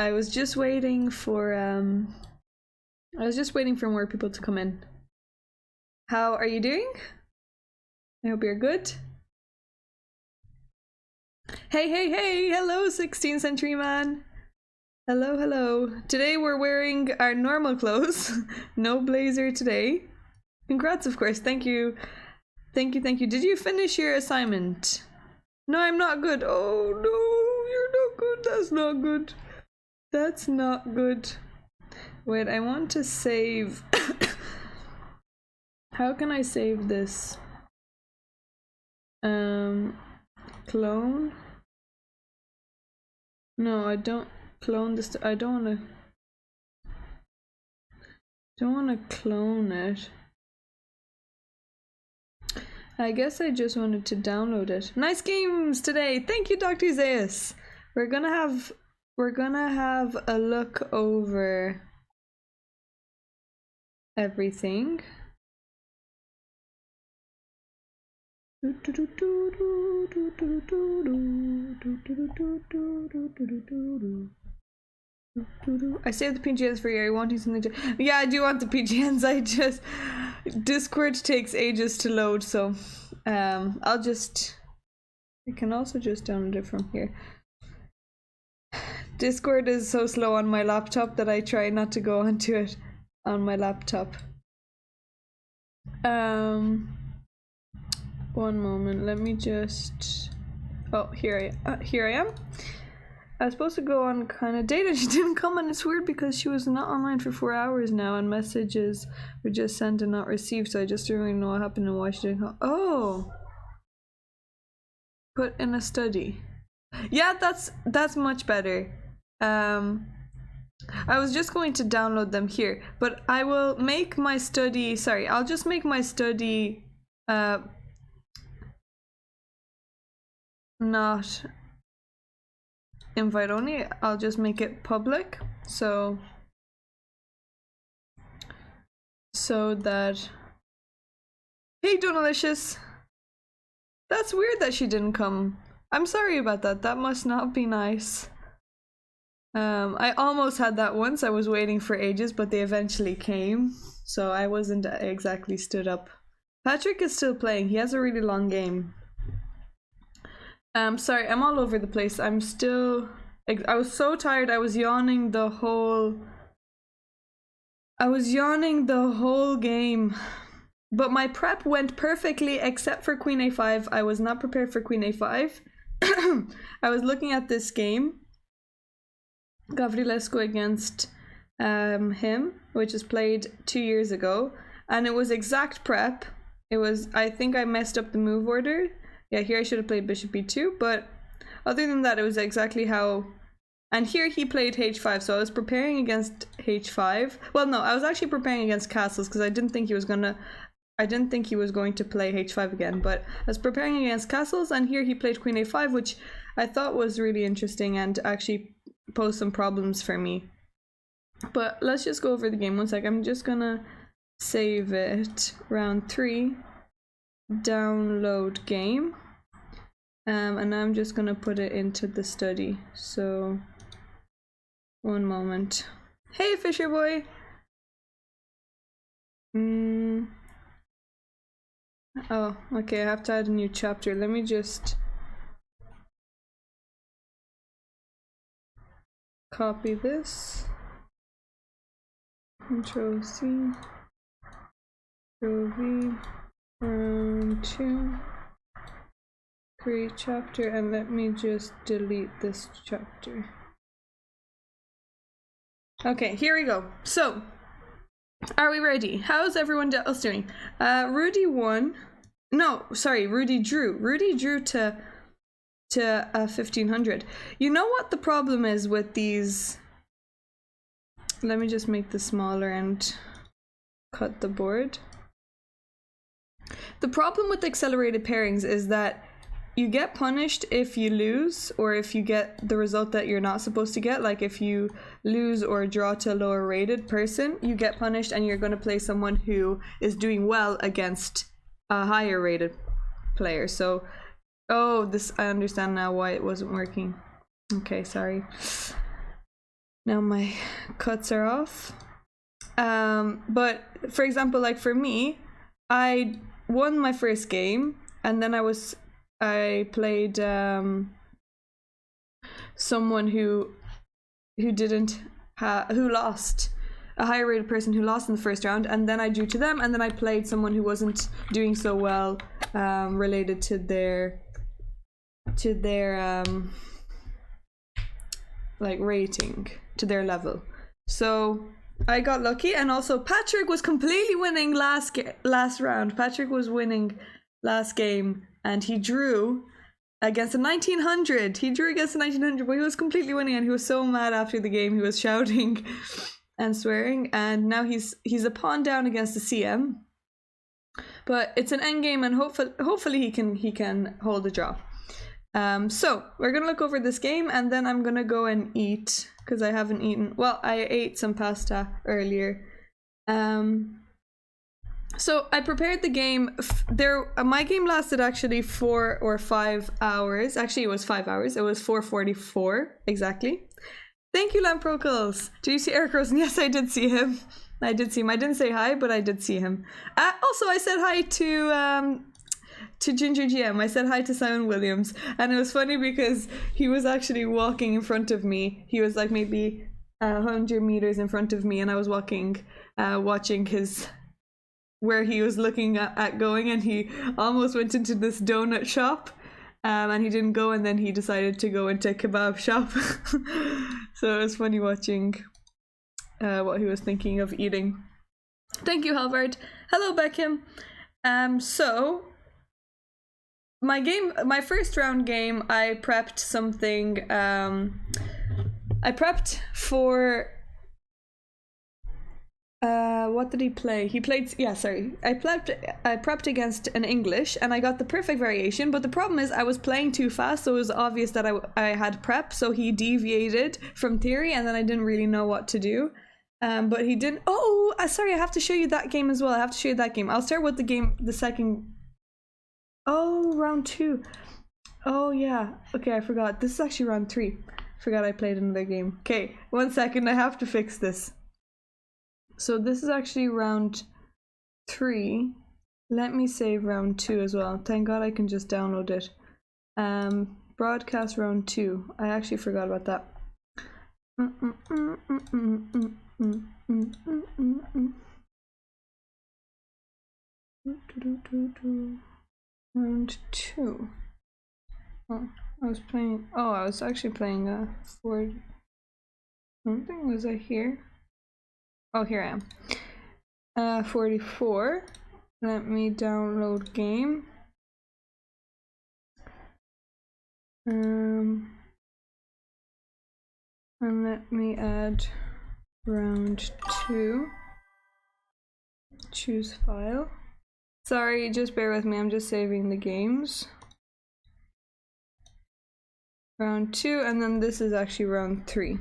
I was just waiting for more people to come in. How are you doing? I hope you're good. Hey, hello 16th century man. Hello. Today we're wearing our normal clothes. No blazer today. Congrats, of course. Thank you. Did you finish your assignment? No, I'm not good. Oh no, you're not good. That's not good. Wait, I want to save. How can I save this? Clone? No, I don't clone this. I don't wanna clone it. I guess I just wanted to download it. Nice games today. Thank you, Dr. Zeus. We're gonna have a look over everything. I saved the PGNs for you. Are you wanting something to... Yeah, I do want the PGNs. Discord takes ages to load, so I can also just download it from here. Discord is so slow on my laptop that I try not to go onto it on my laptop. One moment, let me just... Oh, here I am. I was supposed to go on kind of date and she didn't come, and it's weird because she was not online for 4 hours now and messages were just sent and not received, so I just don't really know what happened and why she didn't come. Oh! Put in a study. Yeah, that's much better. I was just going to download them here, but I will make my study, sorry, I'll just make my study not invite only. I'll just make it public so that... Hey Donalicious! That's weird that she didn't come. I'm sorry about that. That must not be nice. I almost had that once. I was waiting for ages, but they eventually came, so I wasn't exactly stood up. Patrick is still playing. He has a really long game. Sorry, I'm all over the place. I was so tired. I was yawning the whole game. But my prep went perfectly except for Queen A5. I was not prepared for Queen A5. I was looking at this game, Gavrilescu against him, which is played 2 years ago, and it was exact prep. It was, I think I messed up the move order. Yeah, here I should have played bishop b2, but other than that it was exactly how... And here he played h5, so I was preparing against h5. Well, no, I was actually preparing against castles because I didn't think he was going to play h5 again, but I was preparing against castles, and here he played queen a5, which I thought was really interesting and actually posed some problems for me. But let's just go over the game. One sec, I'm just gonna save it. Round 3, download game, and I'm just gonna put it into the study. So, one moment. Hey, Fisher boy. Oh, okay, I have to add a new chapter. Let me just copy this. Control C, Control V, round 2, create chapter, and let me just delete this chapter. Okay, here we go. So, are we ready? How's everyone else doing? Rudy won. No, sorry, Rudy drew. Rudy drew to 1500. You know what the problem is with these? Let me just make this smaller and cut the board. The problem with accelerated pairings is that you get punished if you lose, or if you get the result that you're not supposed to get. Like if you lose or draw to a lower rated person, you get punished and you're going to play someone who is doing well against a higher rated player. So, oh, this, I understand now why it wasn't working. Okay, sorry. Now my cuts are off. But for example, like for me, I won my first game, and then I played someone who lost, a higher rated person who lost in the first round, and then I drew to them, and then I played someone who wasn't doing so well, related to their like rating, to their level. So I got lucky, and also Patrick was completely winning last round. Patrick was winning last game, and he drew against a 1900. He drew against a 1900, but he was completely winning, and he was so mad after the game. He was shouting and swearing, and now he's a pawn down against the CM. But it's an endgame, and hopefully he can hold the draw. So we're gonna look over this game, and then I'm gonna go and eat, because I haven't eaten. Well, I ate some pasta earlier. So I prepared the game. My game lasted actually 4 or 5 hours. Actually, it was 5 hours. It was 4:44 exactly. Thank you, Lamprocles. Do you see Eric Rosen? Yes, I did see him. I did see him. I didn't say hi, but I did see him. Also, I said hi to Ginger GM. I said hi to Simon Williams, and it was funny because he was actually walking in front of me. He was like maybe 100 meters in front of me, and I was walking, watching where he was looking at going, and he almost went into this donut shop, and he didn't go, and then he decided to go into a kebab shop. So it was funny watching what he was thinking of eating. Thank you, Halvard. Hello, Beckham. So my first round game, I prepped something. I prepped for. What did he play? He played. Yeah, sorry. I prepped against an English, and I got the perfect variation. But the problem is, I was playing too fast, so it was obvious that I had prep. So he deviated from theory, and then I didn't really know what to do. But he didn't. Oh, sorry. I have to show you that game as well. I have to show you that game. I'll start with the second. Oh, round 2. Oh yeah. Okay, I forgot. This is actually round 3. Forgot I played another game. Okay, 1 second. I have to fix this. So this is actually round 3. Let me save round 2 as well. Thank God I can just download it. Broadcast round 2. I actually forgot about that. Round 2. Oh, I was actually playing Ford. Something, was I here? Oh, here I am. 44. Let me download game. And let me add round 2. Choose file. Sorry, just bear with me. I'm just saving the games. Round 2, and then this is actually round 3.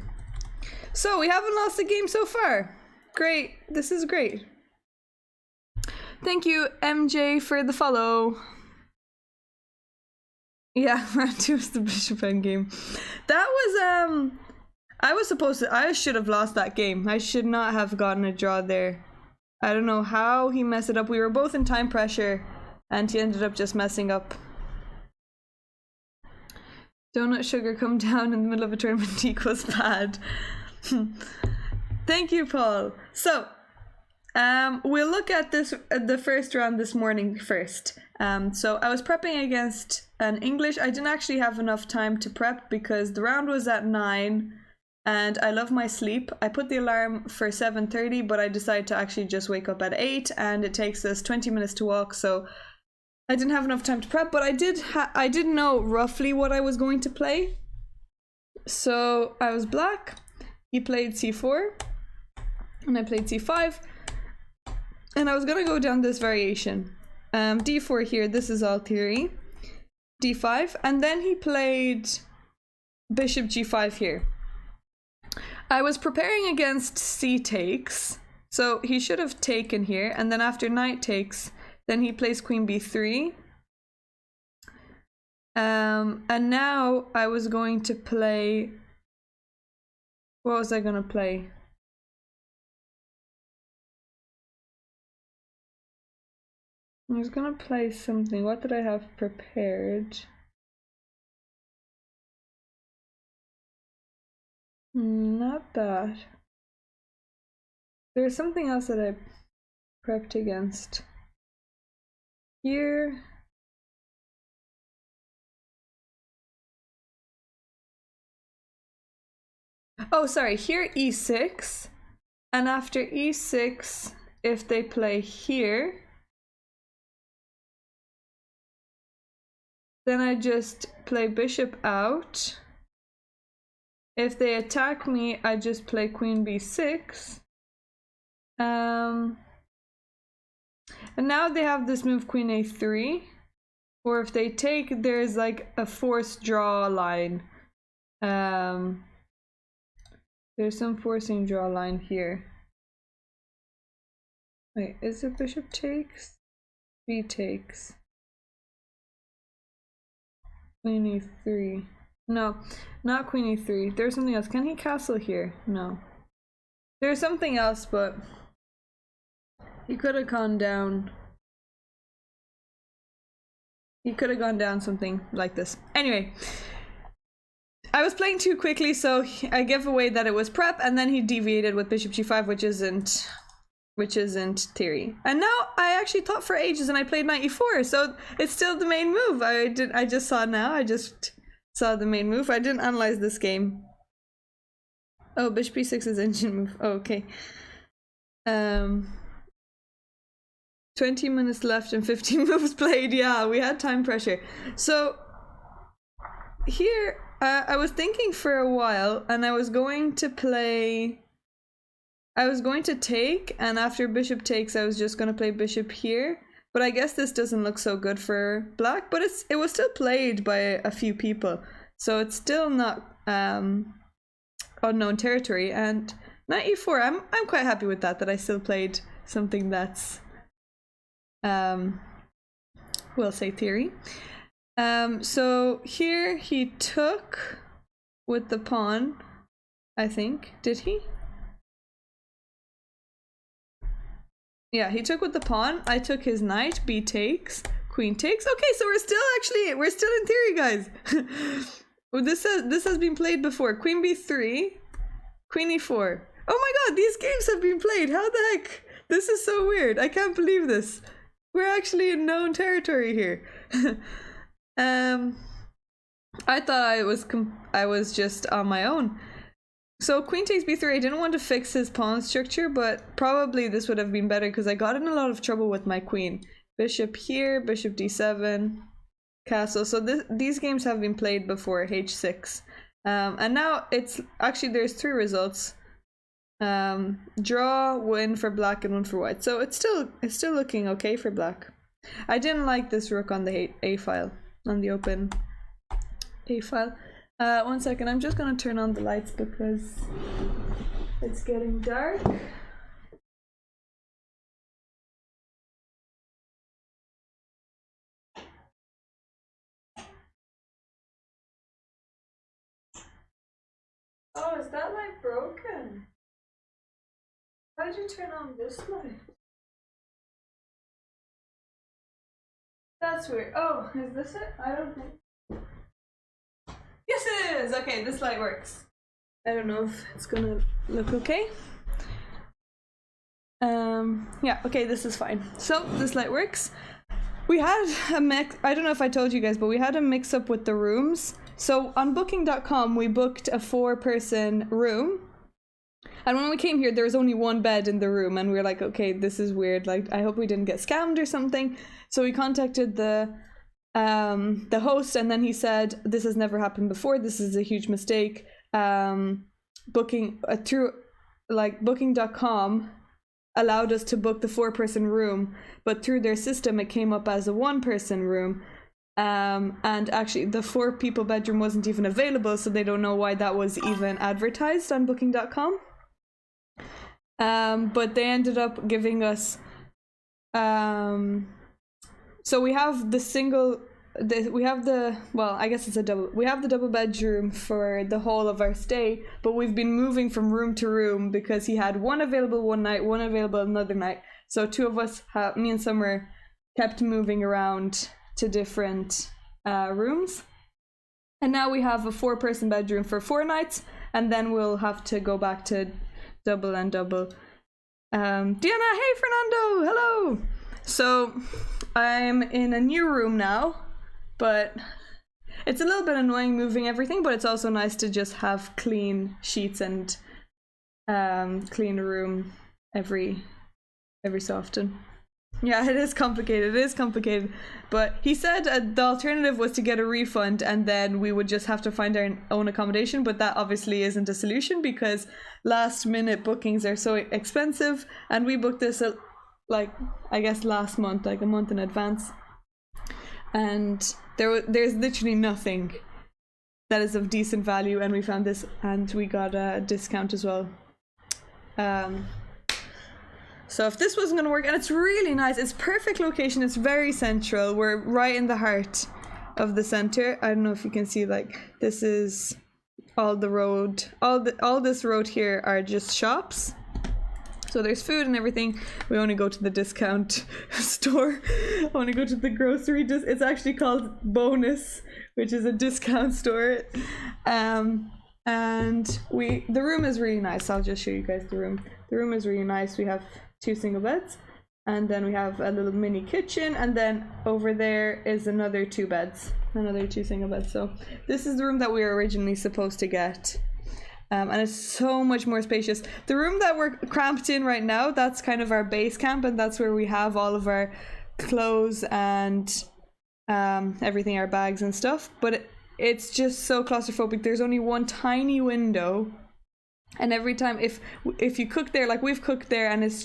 So we haven't lost a game so far. Great. This is great. Thank you, MJ, for the follow. Yeah, round 2 is the bishop endgame. That was I should have lost that game. I should not have gotten a draw there. I don't know how he messed it up. We were both in time pressure, and he ended up just messing up. Donut sugar come down in the middle of a tournament equals bad. Thank you, Paul. So, we'll look at the first round this morning first. So I was prepping against an English. I didn't actually have enough time to prep because the round was at 9. And I love my sleep. I put the alarm for 7:30, but I decided to actually just wake up at 8, and it takes us 20 minutes to walk, so I didn't have enough time to prep, but I did know roughly what I was going to play. So I was black, he played c4, and I played c5, and I was gonna go down this variation. d4 here, this is all theory, d5, and then he played bishop g5 here. I was preparing against c takes, so he should have taken here, and then after knight takes, then he plays queen b3. And now I was going to play... What was I gonna play? I was gonna play something. What did I have prepared? Not that. There's something else that I prepped against. Here. Oh, sorry. Here e6. And after e6, if they play here, then I just play bishop out. If they attack me, I just play queen b6. And now they have this move queen a3. Or if they take, there's like a forced draw line. There's some forcing draw line here. Wait, is it bishop takes? B takes. Queen e3. No, not queen e3. There's something else. Can he castle here? No. There's something else, but he could have gone down. He could have gone down something like this. Anyway, I was playing too quickly, so I gave away that it was prep, and then he deviated with bishop g5, which isn't theory. And now I actually thought for ages, and I played knight e4, so it's still the main move. I just saw now. I just saw the main move. I didn't analyze this game. Oh, bishop b6 is engine move. Oh, okay. 20 minutes left and 15 moves played. Yeah, we had time pressure. So here, I was thinking for a while, and I was going to take, and after bishop takes, I was just going to play bishop here. But I guess this doesn't look so good for black, but it was still played by a few people. So it's still not unknown territory. And knight e4, I'm quite happy with that I still played something that's we'll say theory. So here he took with the pawn, I think. Did he? Yeah, he took with the pawn. I took his knight. B takes. Queen takes. Okay, so we're still in theory, guys. Well, this has been played before. Queen b3. Queen e4. Oh my god, these games have been played. How the heck? This is so weird. I can't believe this. We're actually in known territory here. I thought I was just on my own. So queen takes b3, I didn't want to fix his pawn structure, but probably this would have been better because I got in a lot of trouble with my queen. Bishop here, bishop d7, castle. So these games have been played before, h6. And now it's actually, there's 3 results. Draw, win for black, and 1 for white. So it's still looking okay for black. I didn't like this rook on the a file, on the open a file. 1 second, I'm just gonna turn on the lights because it's getting dark. Oh, is that light broken? Why did you turn on this light? That's weird. Oh, is this it? I don't think. Yes, it is! Okay, this light works. I don't know if it's gonna look okay. Yeah, okay, this is fine. So, this light works. We had a mix, I don't know if I told you guys, but we had a mix up with the rooms. So, on booking.com, we booked a 4-person room. And when we came here, there was only 1 bed in the room, and we were like, okay, this is weird. Like, I hope we didn't get scammed or something. So we contacted the host, and then he said, this has never happened before. This is a huge mistake. Booking through like booking.com allowed us to book the 4-person room, but through their system, it came up as a 1-person room. And actually the 4-people bedroom wasn't even available, so they don't know why that was even advertised on booking.com. But they ended up giving us, so we have the single we have the, well, I guess it's a double, we have the double bedroom for the whole of our stay, but we've been moving from room to room because he had one available one night, one available another night. So two of us, me and Summer, kept moving around to different rooms. And now we have a 4-person bedroom for 4 nights, and then we'll have to go back to double and double. Diana, hey Fernando, hello! So I'm in a new room now, but it's a little bit annoying moving everything, but it's also nice to just have clean sheets and clean a room every so often. Yeah, it is complicated, but he said the alternative was to get a refund and then we would just have to find our own accommodation, but that obviously isn't a solution because last minute bookings are so expensive, and we booked this like, I guess last month, like a month in advance, and there's literally nothing that is of decent value, and we found this and we got a discount as well. So if this wasn't going to work, and it's really nice, it's perfect location, it's very central, we're right in the heart of the center. I don't know if you can see, like, this is all the road, all this road here are just shops. So there's food and everything. We only go to the discount store. I only go to the grocery. It's actually called Bonus, which is a discount store. And the room is really nice. I'll just show you guys the room. The room is really nice. We have 2 single beds, and then we have a little mini kitchen, and then over there is another 2 single beds. So this is the room that we were originally supposed to get. And it's so much more spacious. The room that we're cramped in right now, that's kind of our base camp, and that's where we have all of our clothes and everything, our bags and stuff. But it's just so claustrophobic. There's only one tiny window, and every time if you cook there, like we've cooked there, and it's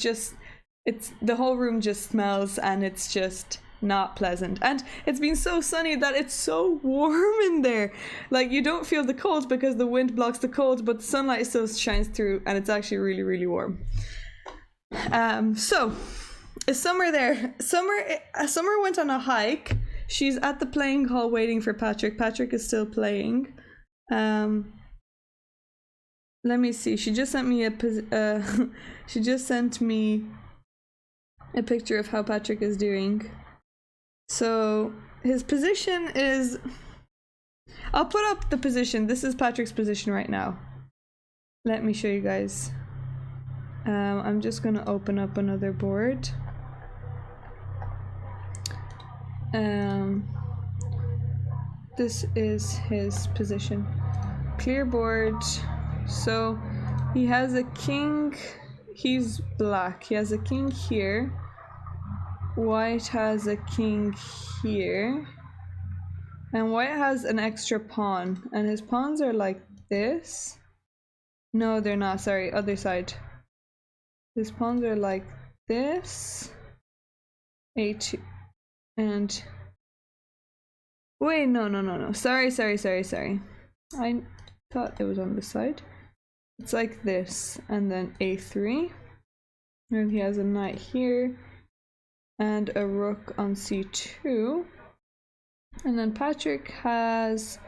the whole room just smells, and it's just not pleasant. And it's been so sunny that it's so warm in there. Like, you don't feel the cold because the wind blocks the cold, but the sunlight still shines through, and it's actually really, really warm. So is Summer there? Summer went on a hike. She's at the playing hall waiting for Patrick. Patrick is still playing. Let me see. She just sent me a picture of how Patrick is doing. So his position is, I'll put up the position. This is Patrick's position right now. Let me show you guys. I'm just gonna open up another board. This is his position. Clear board. So he has a king. He's black. He has a king here. White has a king here, and white has an extra pawn, and his pawns are like this. No, they're not, sorry, other side. His pawns are like this. H and wait, no. Sorry. I thought it was on this side. It's like this, and then A3. And he has a knight here. And a rook on c2, and then Patrick has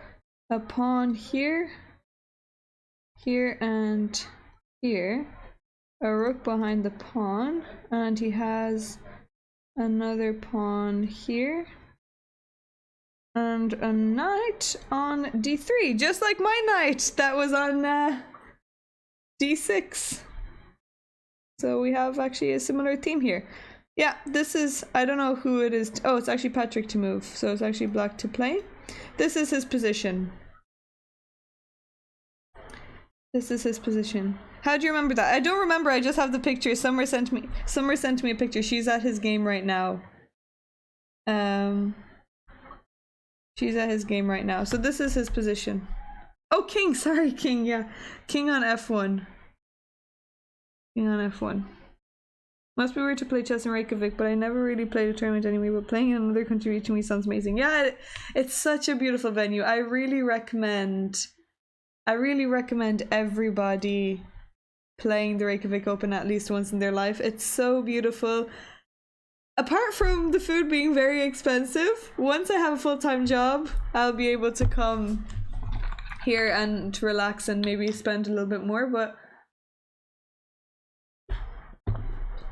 a pawn here, and here, a rook behind the pawn, and he has another pawn here, and a knight on d3, just like my knight that was on d6. So we have actually a similar theme here. Yeah, this is, I don't know who it is. Oh, it's actually Patrick to move. So it's actually black to play. This is his position. This is his position. How do you remember that? I don't remember. I just have the picture. Summer sent me a picture. She's at his game right now. She's at his game right now. So this is his position. Oh, king. Sorry, king. Yeah. King on f1. King on f1. Must be weird to play chess in Reykjavik, but I never really played a tournament anyway, but playing in another country reaching me sounds amazing. Yeah, it's such a beautiful venue. I really recommend everybody playing the Reykjavik Open at least once in their life. It's so beautiful. apart from the food being very expensive, once I have a full-time job, I'll be able to come here and to relax and maybe spend a little bit more, but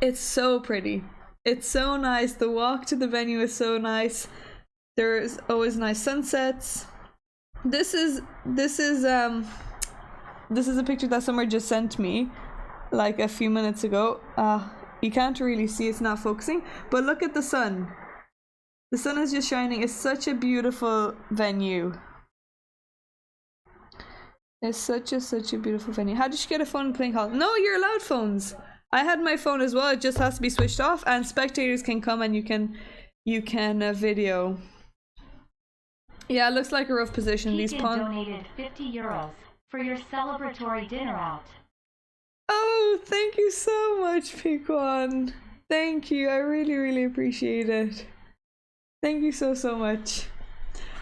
it's so pretty. It's so nice. The walk to the venue is so nice. There's always nice sunsets. This is a picture that someone just sent me like a few minutes ago. You can't really see, it's not focusing, but look at the sun. The sun is just shining. It's such a beautiful venue. It's such a beautiful venue. How did you get a phone playing hall? No, you're allowed phones. I had my phone as well. It just has to be switched off, and spectators can come and you can video. Yeah, it looks like a rough position. These donated €50 for your celebratory dinner out. Oh, thank you so much, Pequan. Thank you. I really appreciate it. Thank you so much.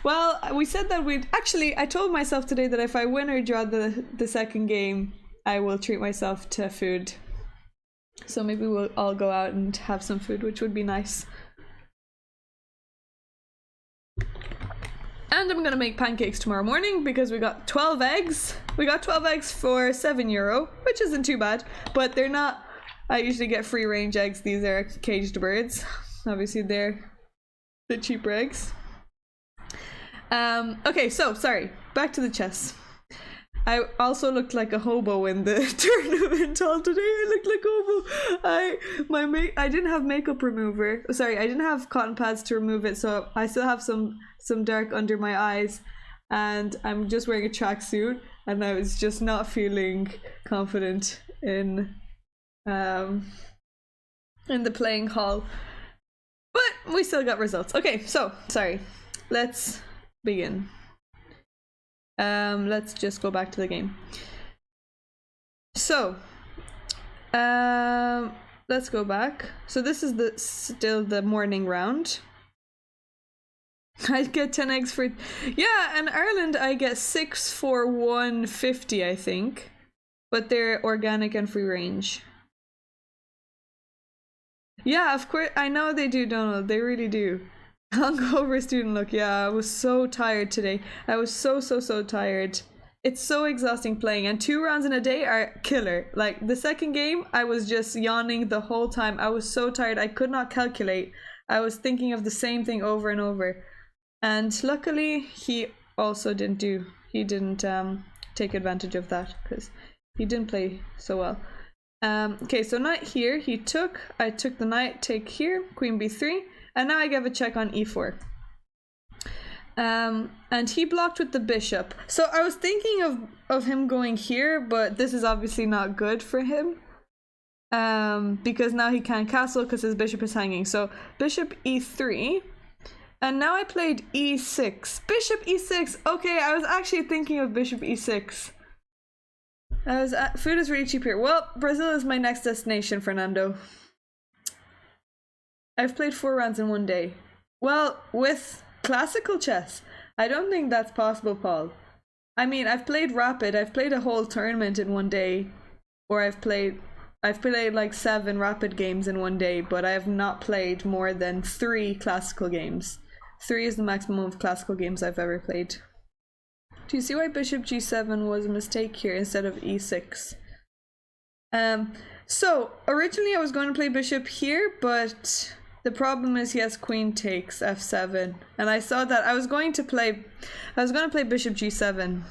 Well, we said that we'd actually, I told myself today that if I win or draw the second game, I will treat myself to food. So maybe we'll all go out and have some food, which would be nice. And I'm gonna make pancakes tomorrow morning because we got 12 eggs. We got 12 eggs for €7, which isn't too bad, but they're not, I usually get free range eggs. These are caged birds. Obviously they're the cheaper eggs. Okay, so sorry, back to the chess. I also looked like a hobo in the tournament all today. I looked like a hobo. I didn't have makeup remover. Sorry, I didn't have cotton pads to remove it, so I still have some dark under my eyes, and I'm just wearing a tracksuit, and I was just not feeling confident in the playing hall. But we still got results. Okay, so sorry. Let's begin. Let's just go back to the game. So, let's go back. So this is still the morning round. I get 10 eggs for, yeah, and Ireland I get 6 for 150, I think, but they're organic and free range. Yeah, of course, I know they do, Donald. They really do. Hungover student look. Yeah, I was so tired today. I was so tired. It's so exhausting playing, and 2 rounds in a day are killer. Like the second game, I was just yawning the whole time. I was so tired. I could not calculate. I was thinking of the same thing over and over. And luckily, he also didn't take advantage of that because he didn't play so well. Okay, so knight here. I took the knight, take here, queen b3. And now I give a check on e4. And he blocked with the bishop. So I was thinking of him going here, but this is obviously not good for him. Because now he can't castle because his bishop is hanging. So bishop e3. And now I played e6. Bishop e6. Okay, I was actually thinking of bishop e6. Food is really cheap here. Well, Brazil is my next destination, Fernando. I've played 4 rounds in one day. Well, with classical chess, I don't think that's possible, Paul. I mean, I've played rapid. I've played a whole tournament in one day, or I've played like 7 rapid games in one day, but I have not played more than 3 classical games. 3 is the maximum of classical games I've ever played. Do you see why bishop g7 was a mistake here instead of e6? So originally I was going to play bishop here, but the problem is he has queen takes f7, and I saw that I was going to play bishop g7.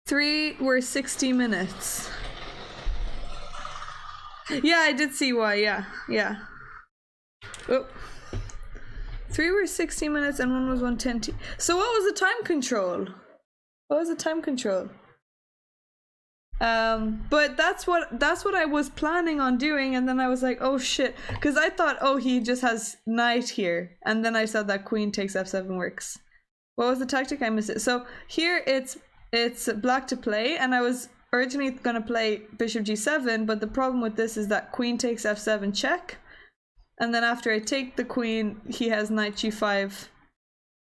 3 were 60 minutes. Yeah, I did see why. Yeah. Oh. 3 were 60 minutes and 1 was 110. So what was the time control? But that's what I was planning on doing, and then I was like, oh shit, because I thought, oh, he just has knight here, and then I saw that queen takes f7 works. What was the tactic? I missed it. So here it's black to play, and I was originally gonna play bishop g7, but the problem with this is that queen takes f7 check, and then after I take the queen, he has knight g5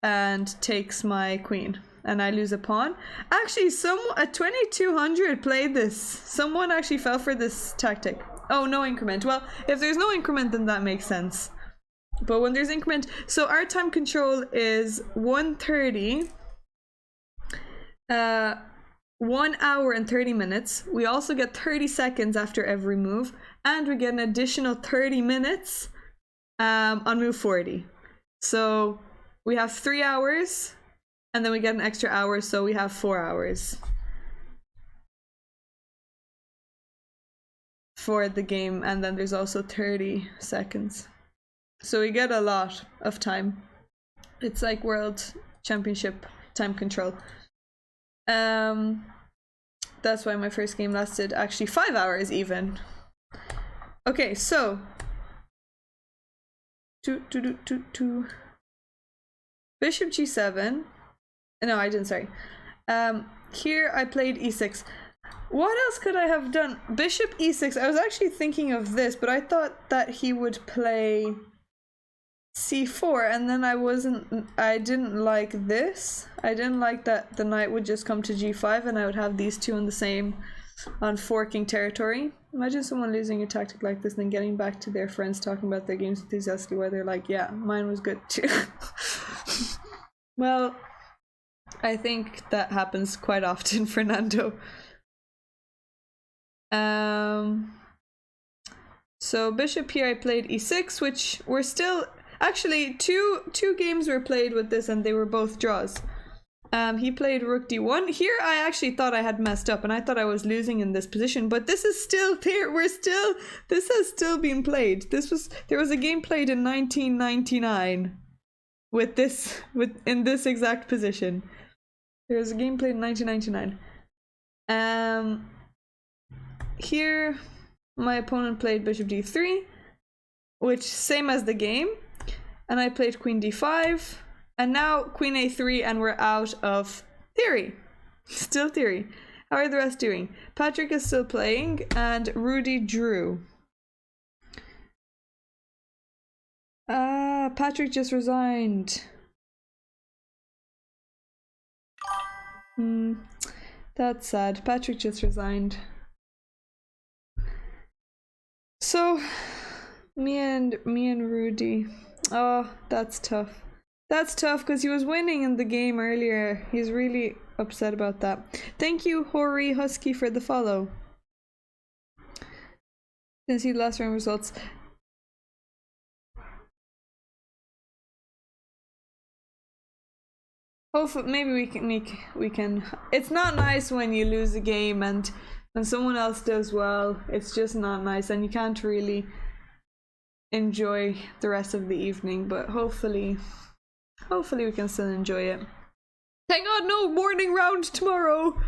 and takes my queen. And I lose a pawn. Actually, someone at 2200 played this. Someone actually fell for this tactic. Oh, no increment. Well, if there's no increment, then that makes sense. But when there's increment, so our time control is 1:30, 1 hour and 30 minutes. We also get 30 seconds after every move, and we get an additional 30 minutes on move 40. So we have 3 hours, and then we get an extra hour, so we have 4 hours for the game, and then there's also 30 seconds. So we get a lot of time. It's like World Championship time control. That's why my first game lasted actually 5 hours even. Okay, so Bishop G7. No, I didn't, sorry. Here I played E6. What else could I have done? Bishop E6. I was actually thinking of this, but I thought that he would play C4, and then I didn't like this. I didn't like that the knight would just come to G5 and I would have these two on forking territory. Imagine someone losing a tactic like this and then getting back to their friends talking about their games enthusiastically where they're like, yeah, mine was good too. Well, I think that happens quite often, Fernando. So bishop here I played E6, which were still actually two games were played with this and they were both draws. He played rook D1. Here I actually thought I had messed up and I thought I was losing in this position, but this is still there. This has still been played. There was a game played in 1999 in this exact position. There was a game played in 1999. Here my opponent played bishop D3, which same as the game, and I played queen D5, and now queen A3, and we're out of theory. Still theory. How are the rest doing? Patrick is still playing, and Rudy drew. Patrick just resigned. That's sad. Patrick just resigned. So, me and Rudy. Oh, that's tough. That's tough because he was winning in the game earlier. He's really upset about that. Thank you, Hori Husky, for the follow. Didn't see the last round results. Hopefully, maybe we can. It's not nice when you lose a game and someone else does well. It's just not nice, and you can't really enjoy the rest of the evening. But hopefully we can still enjoy it. Thank God, no morning round tomorrow.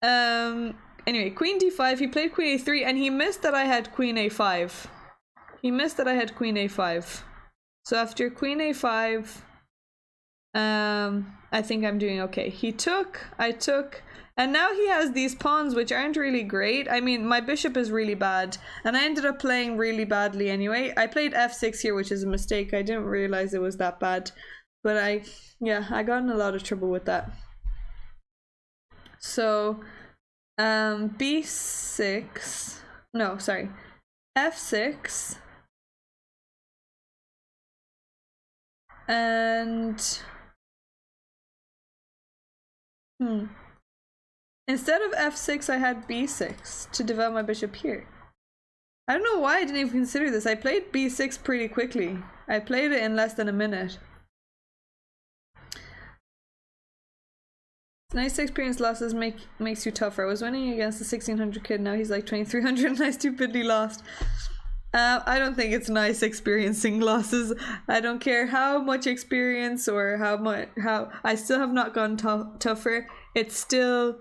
Anyway, queen D5. He played queen A3, and he missed that I had queen A5. So after queen A5. I think I'm doing okay. I took, and now he has these pawns which aren't really great. I mean, my bishop is really bad, and I ended up playing really badly anyway. I played F6 here, which is a mistake. I didn't realize it was that bad, but I got in a lot of trouble with that. So, B6, no, sorry, F6, and instead of F6, I had B6 to develop my bishop here. I don't know why I didn't even consider this. I played B6 pretty quickly. I played it in less than a minute. Nice experience losses makes you tougher. I was winning against the 1600 kid, now he's like 2300 and I stupidly lost. I don't think it's nice experiencing losses. I don't care how much experience or how I still have not gone tougher. It still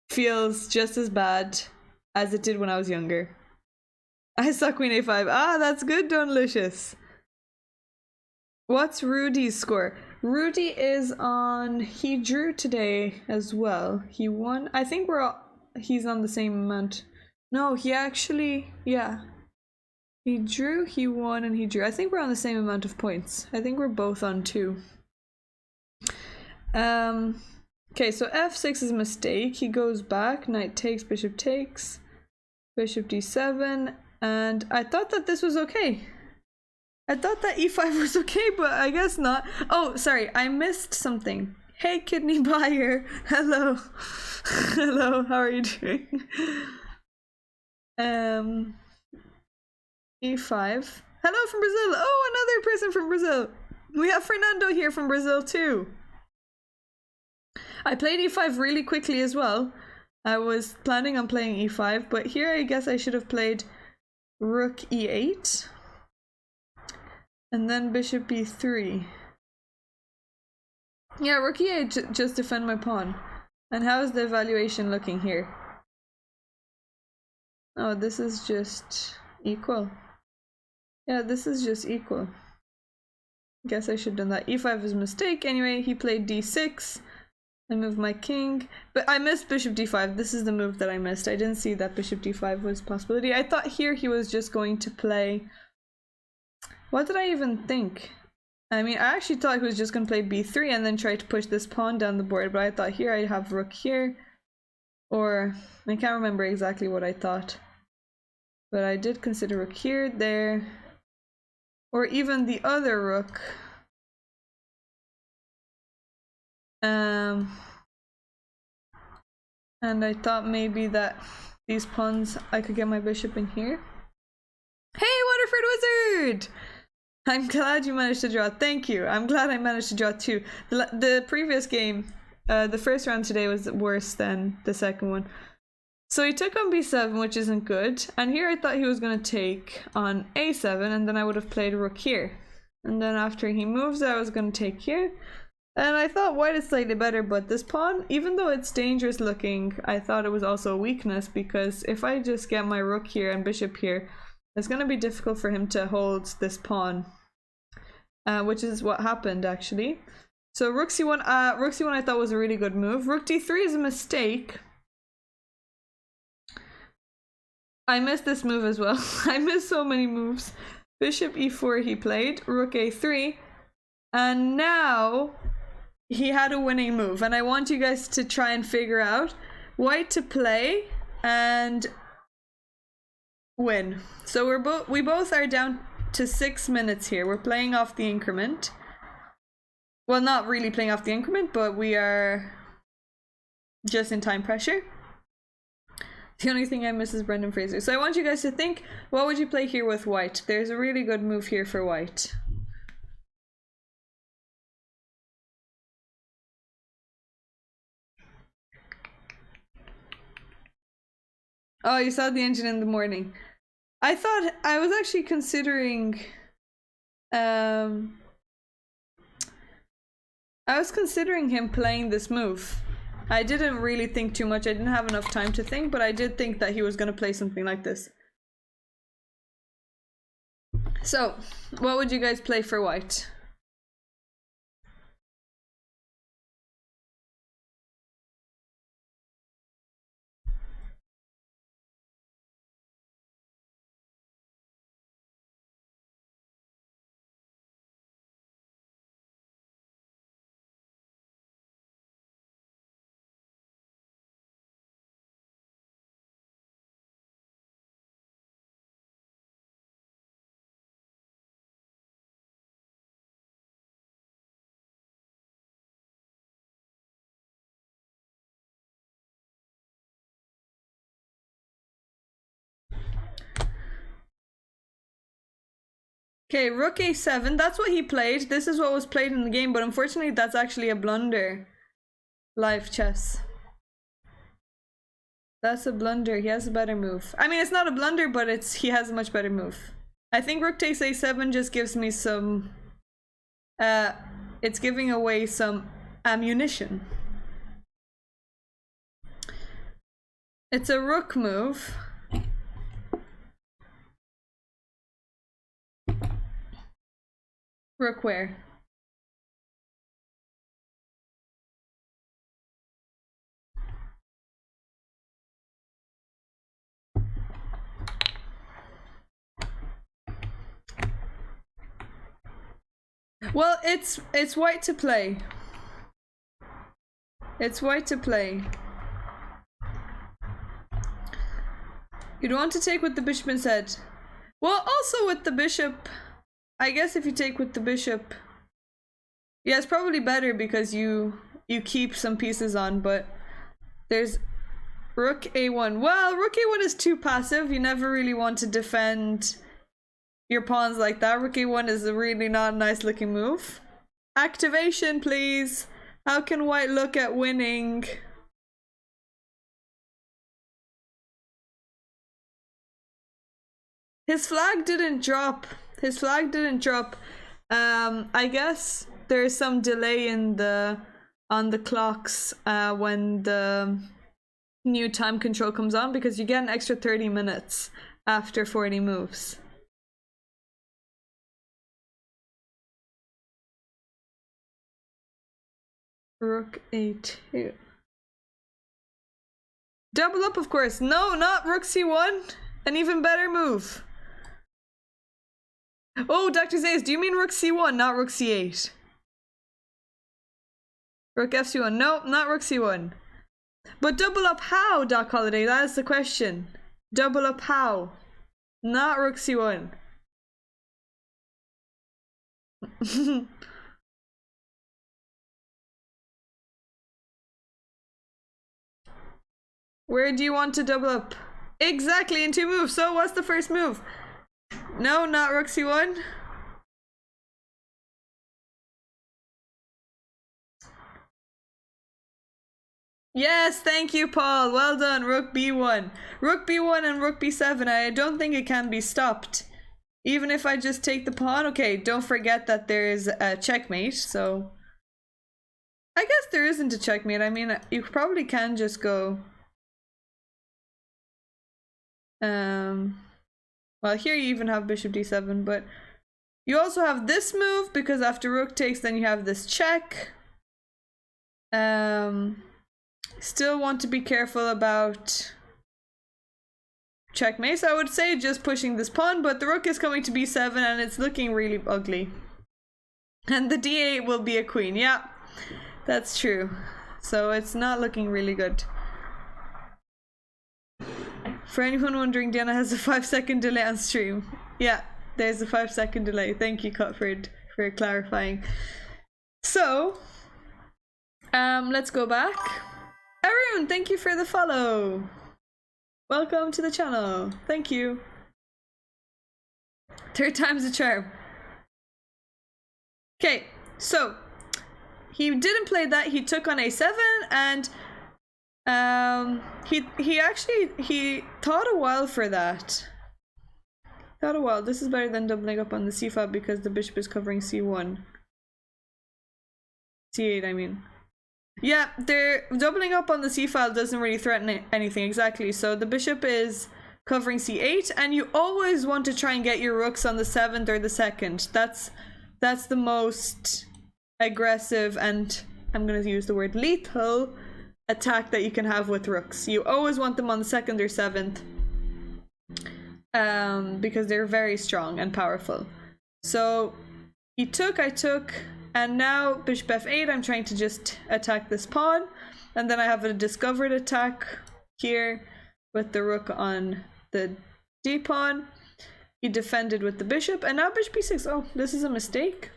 feels just as bad as it did when I was younger. I saw queen A5. Ah, that's good, Donlicious. What's Rudy's score? Rudy is on. He drew today as well. He won. I think he's on the same amount. No, he actually, yeah. He drew, he won, and he drew. I think we're on the same amount of points. I think we're both on 2. Okay, so F6 is a mistake. He goes back, knight takes, bishop takes. Bishop d7, and I thought that this was okay. I thought that e5 was okay, but I guess not. Oh, sorry, I missed something. Hey, kidney buyer. Hello. Hello, how are you doing? e5. Hello from Brazil. Oh, another person from Brazil. We have Fernando here from Brazil too. I played e5 really quickly as well. I was planning on playing e5, but here I guess I should have played rook e8. And then bishop b3. Yeah, rook e8 just defend my pawn. And how is the evaluation looking here? Oh, this is just equal. Yeah, this is just equal. Guess I should have done that. e5 is a mistake. Anyway, he played d6. I moved my king. But I missed bishop d5. This is the move that I missed. I didn't see that bishop d5 was a possibility. I thought here he was just going to play... What did I even think? I mean, I actually thought he was just going to play b3 and then try to push this pawn down the board. But I thought here I'd have rook here. Or, I can't remember exactly what I thought. But I did consider rook here, there. Or even the other rook. And I thought maybe that these pawns, I could get my bishop in here. Hey, Waterford Wizard! I'm glad you managed to draw. Thank you. I'm glad I managed to draw too. The previous game, the first round today was worse than the second one. So he took on b7, which isn't good. And here I thought he was going to take on a7, and then I would have played rook here. And then after he moves, I was going to take here. And I thought white is slightly better, but this pawn, even though it's dangerous looking, I thought it was also a weakness, because if I just get my rook here and bishop here, it's going to be difficult for him to hold this pawn, which is what happened actually. So rook c1, I thought was a really good move. Rook d3 is a mistake. I missed this move as well. I missed so many moves. Bishop e4 he played, rook a3, and now he had a winning move, and I want you guys to try and figure out white to play and win. So we both are down to 6 minutes here. We're playing off the increment. Well, not really playing off the increment, but we are just in time pressure. The only thing I miss is Brendan Fraser. So I want you guys to think, what would you play here with white? There's a really good move here for white. Oh, you saw the engine in the morning. I thought I was actually considering I was considering him playing this move. I didn't really think too much. I didn't have enough time to think, but I did think that he was going to play something like this. So, what would you guys play for white? Okay, rook a7, that's what he played. This is what was played in the game, but unfortunately that's actually a blunder. Live chess. That's a blunder. He has a better move. I mean, it's not a blunder, but he has a much better move. I think rook takes a7 just gives me some... it's giving away some ammunition. It's a rook move. Rook where? Well, it's white to play. It's white to play. You'd want to take with the bishop instead. Well, also with the bishop, I guess if you take with the bishop, yeah, it's probably better because you keep some pieces on, but there's rook a1. Well, rook a1 is too passive. You never really want to defend your pawns like that. Rook a1 is a really not nice looking move. Activation, please. How can white look at winning? His flag didn't drop. His flag didn't drop. I guess there's some delay in on the clocks when the new time control comes on, because you get an extra 30 minutes after 40 moves. Rook a2. Double up, of course. No, not rook c1. An even better move. Oh, Dr. Zayas, do you mean rook c1, not rook c8? Rook fc1. No, not rook c1. But double up how, Doc Holiday? That is the question. Double up how? Not rook c1. Where do you want to double up? Exactly, in 2 moves. So what's the first move? No, not rook c1. Yes, thank you, Paul. Well done. Rook b1. Rook b1 and rook b7. I don't think it can be stopped. Even if I just take the pawn. Okay, don't forget that there's a checkmate, so I guess there isn't a checkmate. I mean, you probably can just go well, here you even have bishop d7, but you also have this move, because after rook takes, then you have this check. Still want to be careful about checkmates. I would say just pushing this pawn, but the rook is coming to b7 and it's looking really ugly. And the d8 will be a queen. Yeah, that's true. So it's not looking really good. For anyone wondering, Diana has a 5-second delay on stream. Yeah, there's a 5-second delay. Thank you, Cutford, for clarifying. So, let's go back. Arun, thank you for the follow. Welcome to the channel. Thank you. 3rd time's a charm. Okay, so he didn't play that. He took on a7, and he thought a while for that. Thought a while. This is better than doubling up on the c file because the bishop is covering c1. c8, I mean. Yeah, they're doubling up on the c file doesn't really threaten anything, exactly. So the bishop is covering c8, and you always want to try and get your rooks on the 7th or the 2nd. That's the most aggressive, and I'm gonna use the word lethal, attack that you can have with rooks. You always want them on the 2nd or 7th, because they're very strong and powerful. So he took, I took, and now bishop f8, I'm trying to just attack this pawn, and then I have a discovered attack here with the rook on the d pawn. He defended with the bishop, and now bishop b6. Oh, this is a mistake.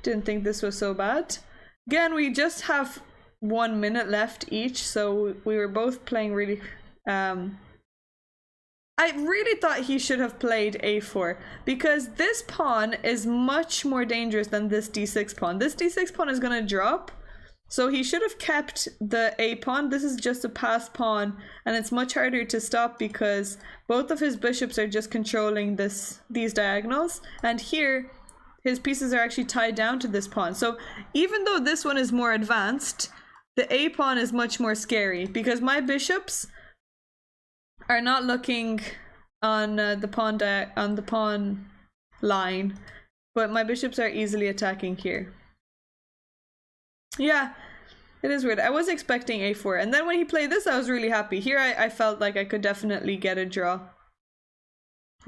Didn't think this was so bad. Again, we just have 1 minute left each, so we were both playing really I really thought he should have played a4, because this pawn is much more dangerous than this d6 pawn. This d6 pawn is going to drop, so he should have kept the a pawn. This is just a passed pawn, and it's much harder to stop because both of his bishops are just controlling these diagonals, and here his pieces are actually tied down to this pawn. So even though this one is more advanced, the a pawn is much more scary because my bishops are not looking on the pawn line, but my bishops are easily attacking here. Yeah, it is weird. I was expecting a4, and then when he played this, I was really happy. Here I felt like I could definitely get a draw.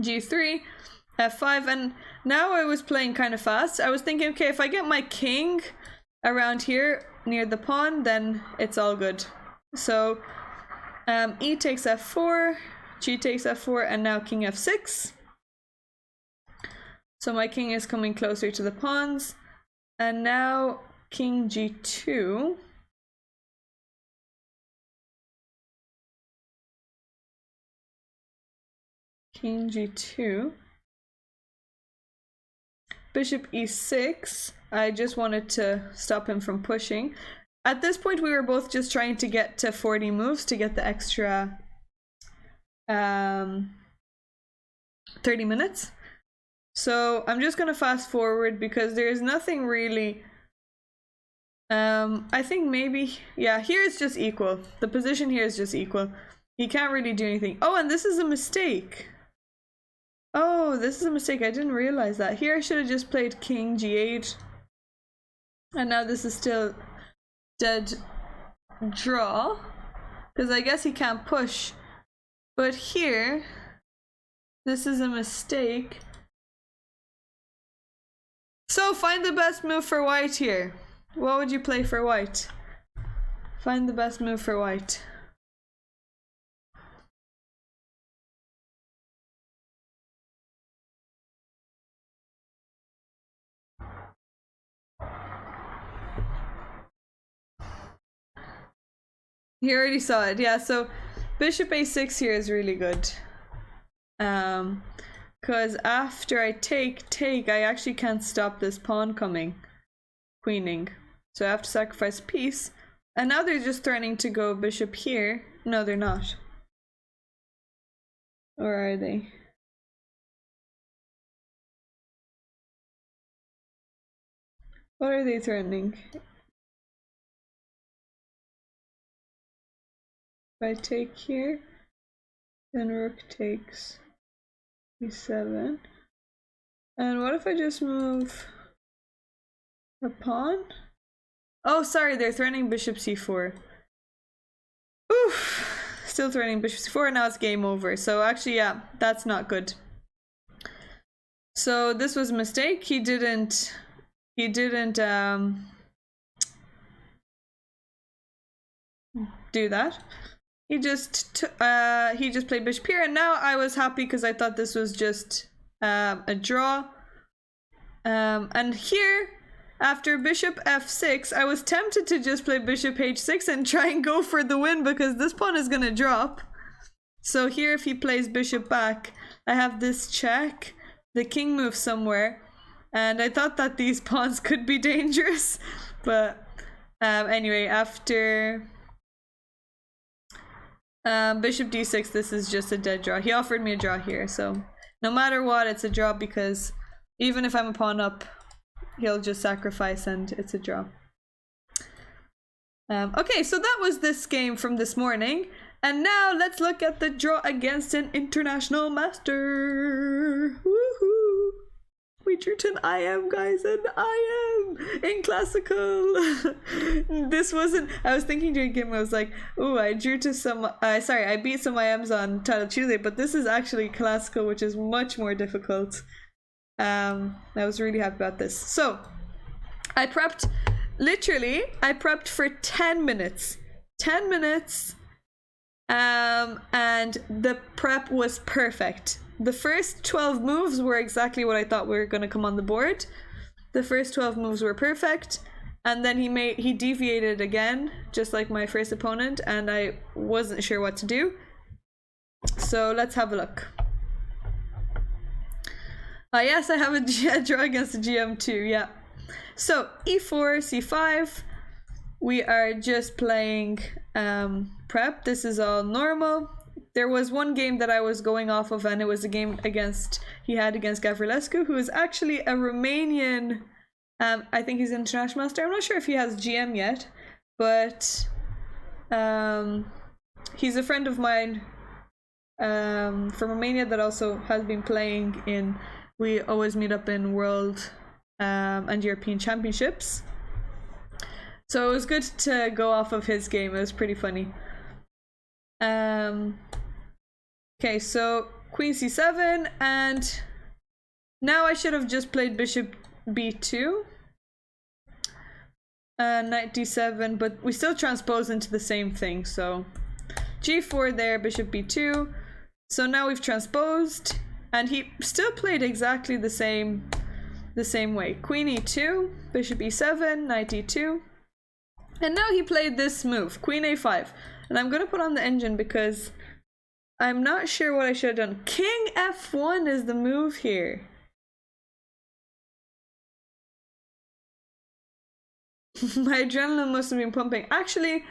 g3, f5, and now I was playing kind of fast. I was thinking, okay, if I get my king around here near the pawn, then it's all good. So e takes f4, G takes f4, and now king f6. So my king is coming closer to the pawns. And now king g2. King g2. Bishop e6. I just wanted to stop him from pushing. At this point, we were both just trying to get to 40 moves to get the extra 30 minutes. So I'm just going to fast forward because there's nothing really... I think maybe... Yeah, here it's just equal. The position here is just equal. He can't really do anything. Oh, and this is a mistake. Oh, this is a mistake. I didn't realize that. Here I should have just played king g8. And now this is still dead draw. Because I guess he can't push. But here, this is a mistake. So find the best move for white here. What would you play for white? Find the best move for white. You already saw it, yeah, so bishop a6 here is really good. Because after I take, I actually can't stop this pawn coming. Queening. So I have to sacrifice a piece. And now they're just threatening to go bishop here. No, they're not. Or are they? What are they threatening? If I take here, then rook takes e7. And what if I just move a pawn? Oh, sorry, they're threatening bishop c4. Oof! Still threatening bishop c4, now it's game over. So actually, yeah, that's not good. So this was a mistake. He didn't do that. He just played bishop here, and now I was happy because I thought this was just a draw. And here, after bishop f6, I was tempted to just play bishop h6 and try and go for the win because this pawn is gonna drop. So here, if he plays bishop back, I have this check. The king moves somewhere, and I thought that these pawns could be dangerous. But anyway, after bishop d6, this is just a dead draw. He offered me a draw here, so no matter what, it's a draw because even if I'm a pawn up, he'll just sacrifice and it's a draw. Okay, so that was this game from this morning. And now let's look at the draw against an international master. Woohoo! We drew to an IM, guys, an IM in classical. This wasn't, I was thinking during game, I was like, ooh, I drew to some, I beat some IMs on Title Tuesday, but this is actually classical, which is much more difficult. I was really happy about this. So, I prepped for 10 minutes. 10 minutes. And the prep was perfect. The first 12 moves were exactly what I thought were going to come on the board. The first 12 moves were perfect, and then he deviated again, just like my first opponent, and I wasn't sure what to do. So let's have a look. Yes, I have a draw against the GM2, yeah. So e4, c5. We are just playing prep. This is all normal. There was one game that I was going off of, and it was a game he had against Gavrilescu, who is actually a Romanian, I think he's international master. I'm not sure if he has GM yet, but he's a friend of mine from Romania that also has been playing in, we always meet up in World and European Championships. So it was good to go off of his game. It was pretty funny. Okay, so queen c7, and now I should have just played bishop b2, knight d7, but we still transpose into the same thing. So g4 there, bishop b2, So now we've transposed, and he still played exactly the same way. Queen e2, bishop e7, knight e2. And now he played this move, queen a5. And I'm gonna put on the engine because I'm not sure what I should have done. King f1 is the move here. My adrenaline must have been pumping. Actually,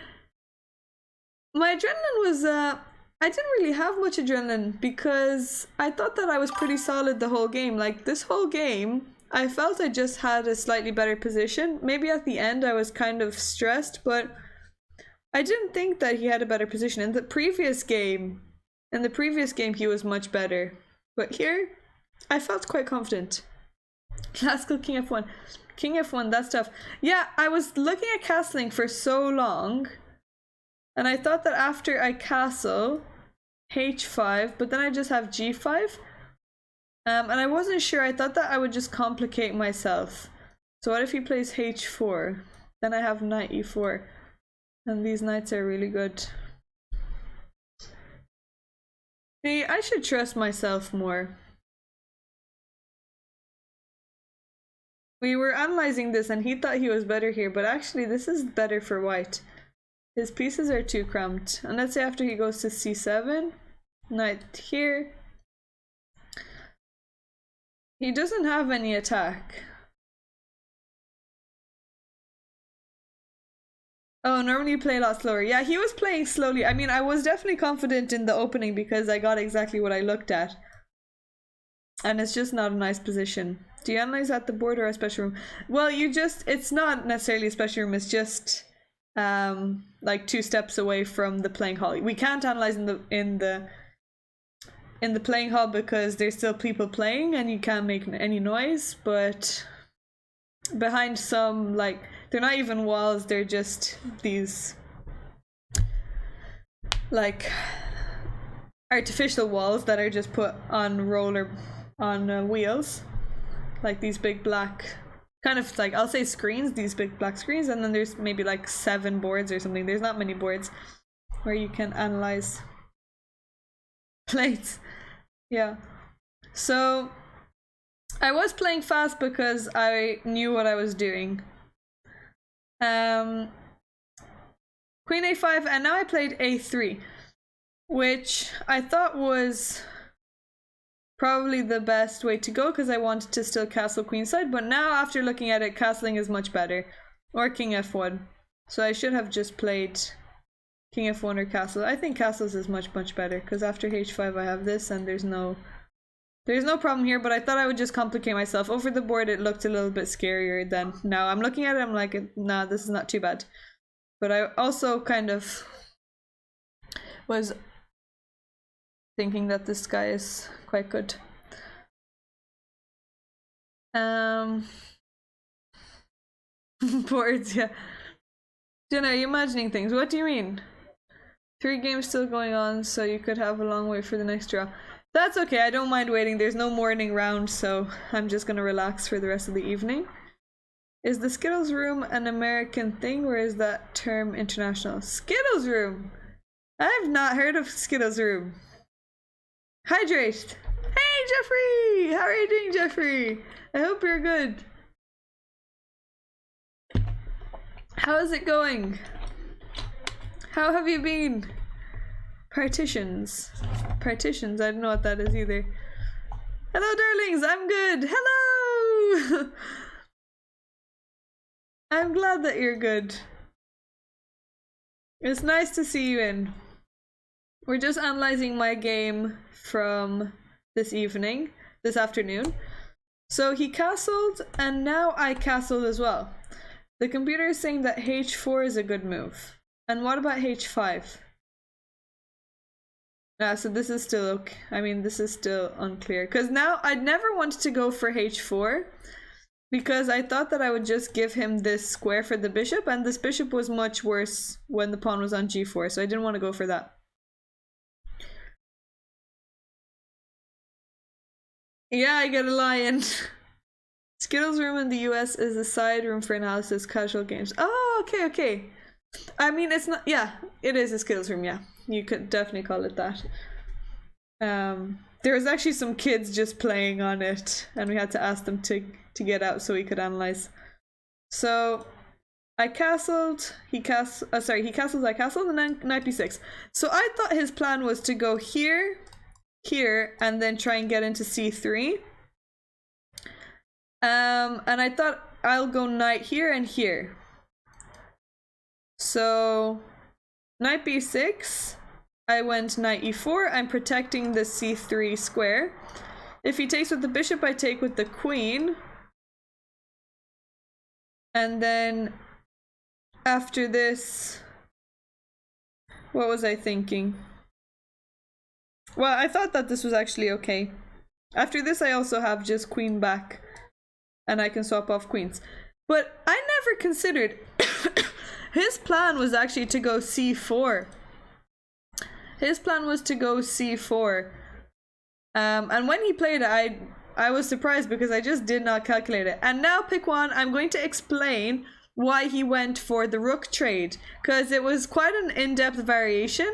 my adrenaline was, I didn't really have much adrenaline because I thought that I was pretty solid the whole game. Like, this whole game, I felt I just had a slightly better position. Maybe at the end I was kind of stressed, but I didn't think that he had a better position. In the previous game he was much better. But here, I felt quite confident. Classical king f1. King f1, that's tough. Yeah, I was looking at castling for so long, and I thought that after I castle h5, but then I just have g5. And I wasn't sure. I thought that I would just complicate myself. So what if he plays h4? Then I have knight e4. And these knights are really good. See, I should trust myself more. We were analyzing this and he thought he was better here, but actually this is better for white. His pieces are too cramped. And let's say after he goes to c7, knight here. He doesn't have any attack. Oh, normally you play a lot slower. Yeah, he was playing slowly. I mean, I was definitely confident in the opening because I got exactly what I looked at. And it's just not a nice position. Do you analyze at the board or a special room? Well, it's not necessarily a special room, it's just like 2 steps away from the playing hall. We can't analyze in the playing hall because there's still people playing and you can't make any noise, but behind some, like, they're not even walls, they're just these like artificial walls that are just put on wheels, like these big black, kind of like, I'll say screens, these big black screens, and then there's maybe like 7 boards or something. There's not many boards where you can analyze plates. Yeah, so I was playing fast because I knew what I was doing. Queen a5, and now I played a3, which I thought was probably the best way to go because I wanted to still castle queenside, but now after looking at it, castling is much better, or king f1. So I should have just played king f1 or castle. I think castles is much better because after h5 I have this and there's no problem here, but I thought I would just complicate myself. Over the board it looked a little bit scarier than now. I'm looking at it, I'm like, nah, this is not too bad. But I also kind of was thinking that this guy is quite good. Boards, yeah. Jenna, are you imagining things? What do you mean? 3 games still going on, so you could have a long wait for the next draw. That's okay, I don't mind waiting. There's no morning round, so I'm just gonna relax for the rest of the evening. Is the Skittles room an American thing, or is that term international? Skittles room! I've not heard of Skittles room. Hydrate! Hey, Jeffrey! How are you doing, Jeffrey? I hope you're good. How is it going? How have you been? Partitions. Partitions, I don't know what that is either. Hello, darlings, I'm good. Hello! I'm glad that you're good. It's nice to see you in. We're just analyzing my game from this afternoon. So he castled, and now I castled as well. The computer is saying that h4 is a good move. And what about h5? So this is still okay. I mean, this is still unclear. Because now I'd never wanted to go for h4 because I thought that I would just give him this square for the bishop, and this bishop was much worse when the pawn was on g4, so I didn't want to go for that. Yeah, I get a lion. Skittles room in the US is a side room for analysis, casual games. Oh, okay. I mean, it's not, yeah, it is a Skittles room, yeah. You could definitely call it that. There was actually some kids just playing on it, and we had to ask them to get out so we could analyze. So I castled, he castled, I castled, and then knight b6. So I thought his plan was to go here, and then try and get into c3. And I thought I'll go knight here and here. So knight b6, I went knight e4, I'm protecting the c3 square. If he takes with the bishop, I take with the queen. And then after this, what was I thinking? Well, I thought that this was actually okay. After this, I also have just queen back, and I can swap off queens. But I never considered his plan was actually to go c4. His plan was to go c4. And when he played it, I was surprised because I just did not calculate it. And now, pick one, I'm going to explain why he went for the rook trade, because it was quite an in-depth variation.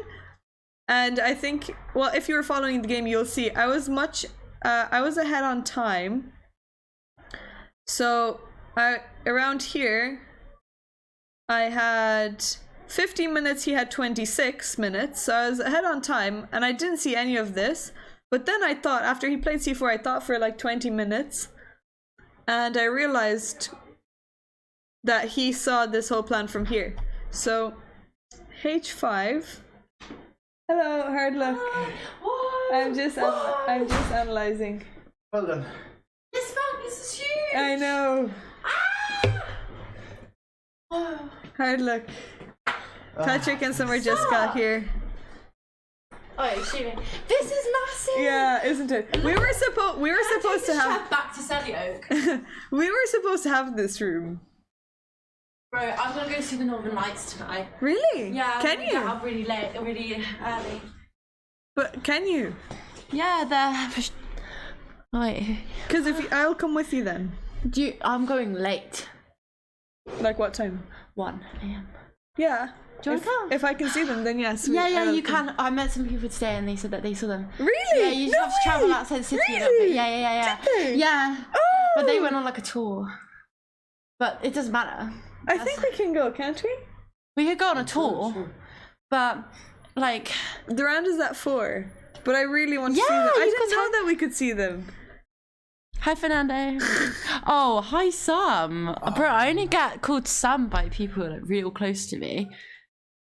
And I think, well, if you were following the game, you'll see I was ahead on time. So around here, I had 15 minutes, he had 26 minutes, so I was ahead on time, and I didn't see any of this. But then I thought, after he played c4, I thought for like 20 minutes, and I realized that he saw this whole plan from here. So h5. Hello, hard luck. I'm just analyzing. Well done. This phone is huge. I know. Oh. Hard luck. Patrick and Summer just got here. Oh, excuse me. This is massive. Yeah, isn't it? We were supposed to have back to Sandy Oak. we were supposed to have this room. Bro, I'm gonna go see the Northern Lights tonight. Really? Yeah. Can you? Get up really late, really early. But can you? Yeah, they're. Wait. Because I'll come with you then. I'm going late. Like what time? 1 a.m. Yeah. Do you want to come? If I can see them, then yes. Yeah, you can. I met some people today and they said that they saw them. Really? Yeah, you just have to travel outside the city a little bit. Yeah. Did they? Yeah. Oh! But they went on like a tour. But it doesn't matter. I think we can go, can't we? We could go on a tour, but like The round is at 4, but I really want to Yeah, see them. I you didn't could know have- that we could see them. Hi, Fernando. Oh, hi, Sam. Bro, I only get called Sam by people like real close to me.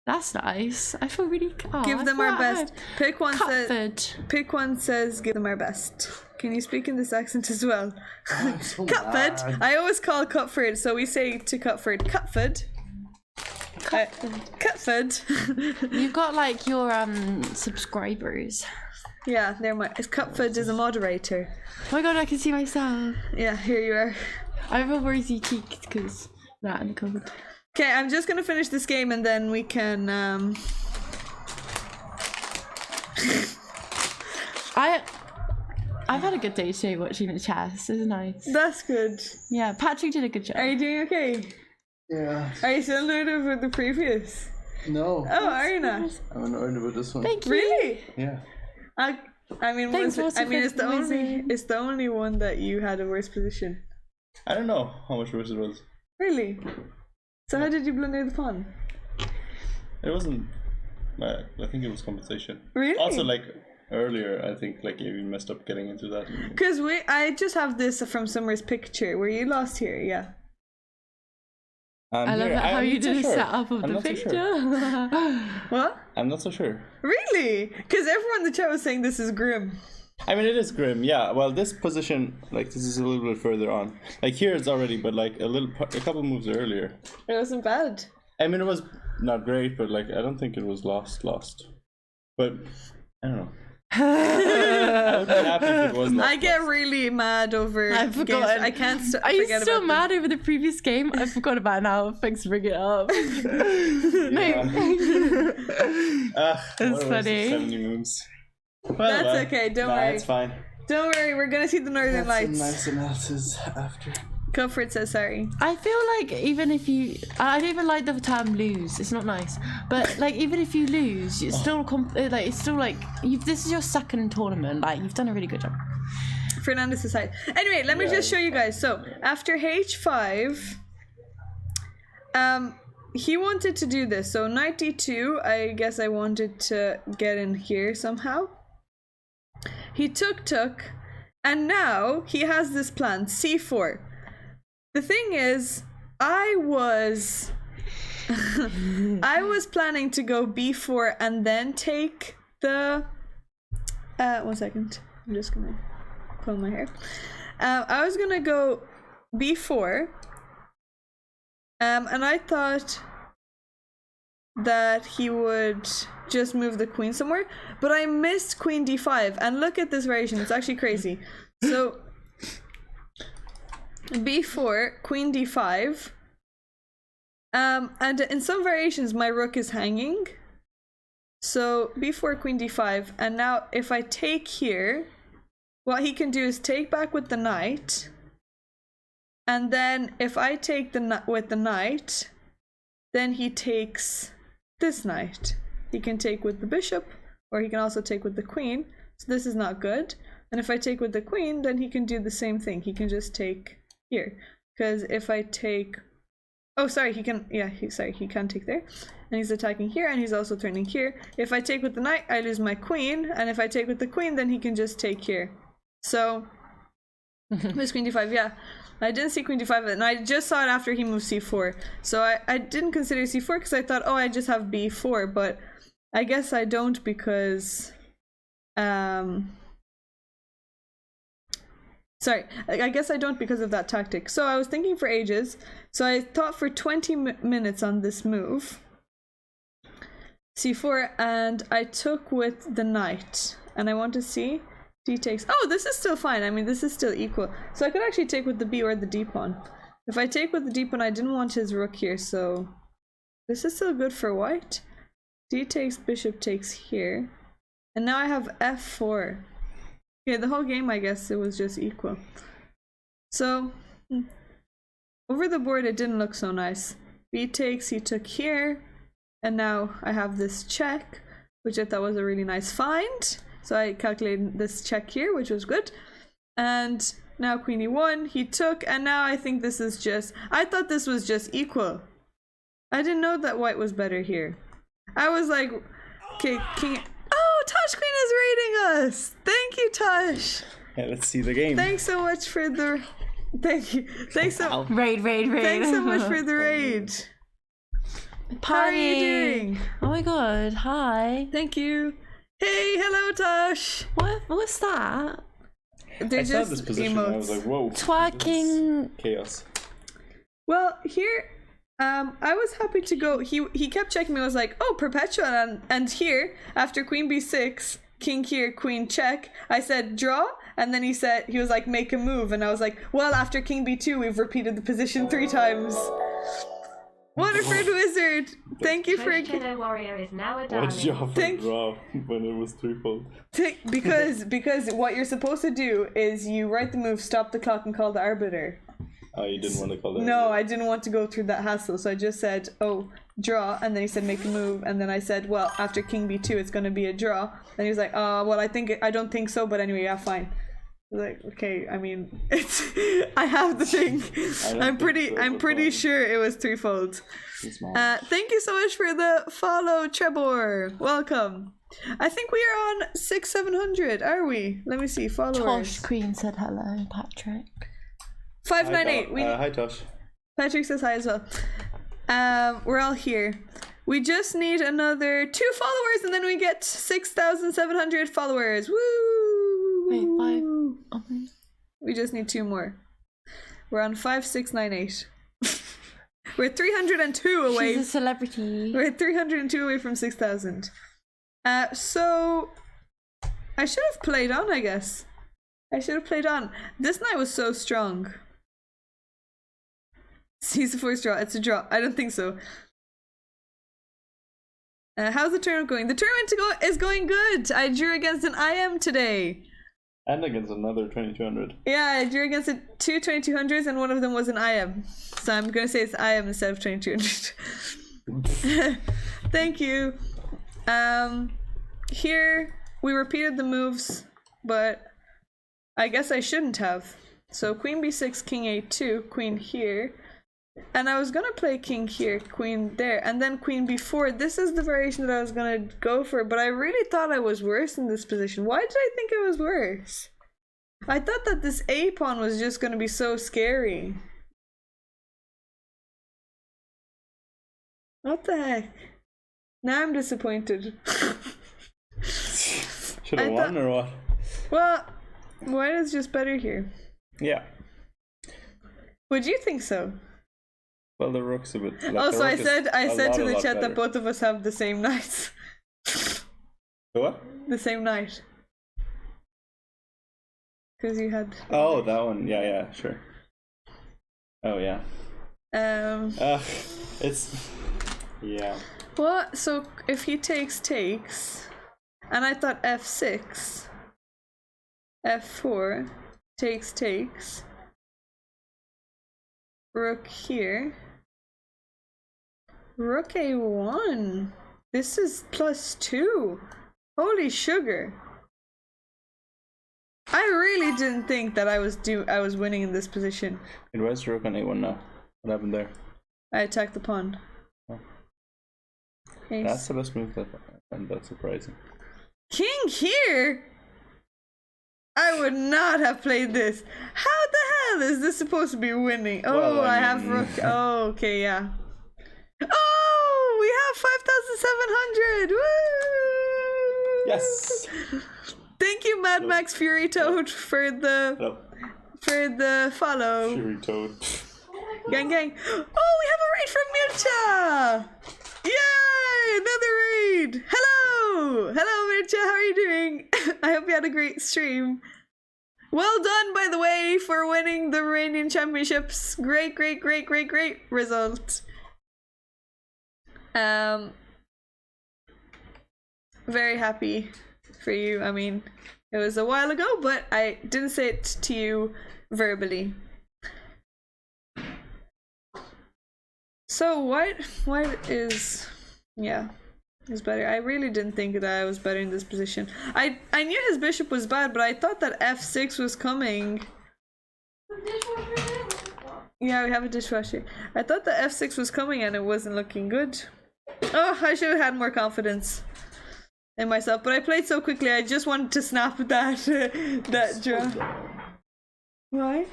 That's nice. I feel really. Give them our best. Pick one says give them our best. Can you speak in this accent as well? I'm so Cutford. mad. I always call Cutford, so we say to Cutford, Cutford. Cutford. You've got like your subscribers. Yeah, they're Cutford is a moderator. Oh my god, I can see myself. Yeah, here you are. I have a rosy cheek because that in the cupboard. Okay, I'm just gonna finish this game and then we can I've had a good day today watching the chess. It's nice. That's good. Yeah, Patrick did a good job. Are you doing okay? Yeah. Are you still annoyed over the previous? No. Oh, are you not? I'm annoyed about this one. Thank you. Really? Yeah. I mean, Thanks, it's Rosie. it's the only one that you had a worse position. I don't know how much worse it was. Really? So how did you blunder the pawn? It wasn't. I think it was compensation. Really? Also, like earlier, I think like you messed up getting into that. Because I just have this from Summer's picture where you lost here. Yeah. I love it how you did a setup of I'm the not so picture. sure. What? I'm not so sure. Really? Because everyone in the chat was saying this is grim. I mean, it is grim, yeah. Well, this position, like, this is a little bit further on. Like, here it's already, but, like, a couple moves earlier. It wasn't bad. I mean, it was not great, but, like, I don't think it was lost. But, I don't know. I would be happy if it was lost. I get really mad over I games. forgot. I can't Are you forget still about mad over the previous game? I forgot about it now. Thanks for bringing it up. That's funny. 70 moves. Well, That's okay, don't worry. It's fine. Don't worry, we're gonna see the Northern Lights. Nice analysis after. Cuthbert says sorry. I feel like even if you, I don't even like the term lose. It's not nice, but like even if you lose, it's still like it's still like this is your second tournament. Like you've done a really good job. Fernandez says hi. Anyway, let me just show you guys. So after H5, he wanted to do this. So knight d2. I guess I wanted to get in here somehow. He took, and now he has this plan, c4. The thing is, I was planning to go b4 and then take the 1 second. I'm just gonna comb my hair. I was gonna go b4, and I thought that he would just move the queen somewhere, but I missed queen d5, and look at this variation, it's actually crazy. So b4, queen d5, and in some variations my rook is hanging, so b4, queen d5, and now if I take here, what he can do is take back with the knight, and then if I take with the knight, then he takes this knight. He can take with the bishop, or he can also take with the queen, so this is not good. And if I take with the queen, then he can do the same thing. He can just take here, because if I take, oh sorry, he can, yeah, he can take there, and he's attacking here, and he's also turning here. If I take with the knight, I lose my queen, and if I take with the queen, then he can just take here. So this queen d5, yeah, I didn't see queen d5, and I just saw it after he moved c4, so I didn't consider c4 because I thought, oh, I just have b4, but I guess I don't, because sorry, I guess I don't because of that tactic. So I was thinking for ages. So I thought for 20 minutes on this move. c4, and I took with the knight. And I want to see d takes. Oh, this is still fine. I mean, this is still equal. So I could actually take with the b or the d pawn. If I take with the d pawn, I didn't want his rook here. So this is still good for white. D takes, bishop takes here. And now I have f4. Yeah, the whole game, I guess, it was just equal. So, over the board, it didn't look so nice. B takes, he took here, and now I have this check, which I thought was a really nice find. So I calculated this check here, which was good. And now queen e1, he took, and now I think this is just, I thought this was just equal. I didn't know that white was better here. I was like, okay, king... Oh, Tosh Queen is raiding us! Thank you, Tosh! Yeah, let's see the game. Thanks so much for the... Thank you. Thanks so... Raid. Thanks so much for the raid. Party. How are you doing? Oh my god, hi. Thank you. Hey, hello, Tosh! What's that? They're I just saw this position emotes. and I was like, whoa. Twerking. Chaos. Well, here... I was happy to go. He kept checking me. I was like, oh, Perpetua, and here after queen b6, king here, queen check. I said draw, and then he was like, make a move, and I was like, well, after king b2, we've repeated the position 3 times. Waterford Wizard, thank you for Warrior is now a What darling. did you offer draw when it was threefold? because what you're supposed to do is you write the move, stop the clock, and call the arbiter. Oh, you didn't want to call that? No, I didn't want to go through that hassle, so I just said, oh, draw, and then he said make a move, and then I said, well, after king b2 it's going to be a draw, and he was like, well, I don't think so, but anyway, yeah, fine. I was like, okay, I mean, it's I have the thing. I'm pretty sure it was threefold. Thank you so much for the follow, Trebor. Welcome. I think we are on 600-700, are we? Let me see, followers. Tosh Queen said hello, Patrick. 598. Hi, Tosh. Patrick says hi as well. We're all here. We just need another 2 followers, and then we get 6,700 followers. Woo! Wait, 5. Okay. We just need 2 more. We're on 5698. We're 302 away. She's a celebrity. We're 302 away from 6,000. So I should have played on, I guess. I should have played on. This night was so strong. Sees a 4 draw. It's a draw. I don't think so. How's the tournament going? The tournament is going good. I drew against an IM today. And against another 2200. Yeah, I drew against two 2200s and one of them was an IM. So I'm going to say it's IM instead of 2200. Thank you. Here, we repeated the moves, but I guess I shouldn't have. So queen b6, king a2, queen here. And I was going to play king here, queen there, and then queen b4. This is the variation that I was going to go for, but I really thought I was worse in this position. Why did I think I was worse? I thought that this a pawn was just going to be so scary. What the heck? Now I'm disappointed. Should have won or what? Well, white is just better here. Yeah. Would you think so? Well, the rook's a bit. Like, also, I said to the chat better. that both of us have the same knight. The what? The same knight. Because you had. Oh, that one. Yeah, sure. Oh yeah. It's. Yeah. Well, so if he takes, and I thought f6, f4, takes, rook here, rook a1. This is +2. Holy sugar! I really didn't think that I was winning in this position. It was rook on a1 now. What happened there? I attacked the pawn. Oh. Ace. That's the best move, and that's surprising. King here? I would not have played this. How the hell is this supposed to be winning? Oh, Well, I have rook. Oh, okay, yeah. Oh, we have 5,700. Woo! Yes. Thank you, Mad Max Fury Toad, for the follow. Fury Toad. Gang, gang. Oh, we have a raid from Mircha. Yay! Another raid! Hello! Hello, Mircha, how are you doing? I hope you had a great stream. Well done, by the way, for winning the Iranian Championships. Great result. Very happy for you. I mean, it was a while ago, but I didn't say it to you verbally. So white is better. I really didn't think that I was better in this position. I knew his bishop was bad, but I thought that f6 was coming. Yeah, we have a dishwasher. I thought that f6 was coming and it wasn't looking good. Oh, I should have had more confidence in myself, but I played so quickly. I just wanted to snap that draw. Why?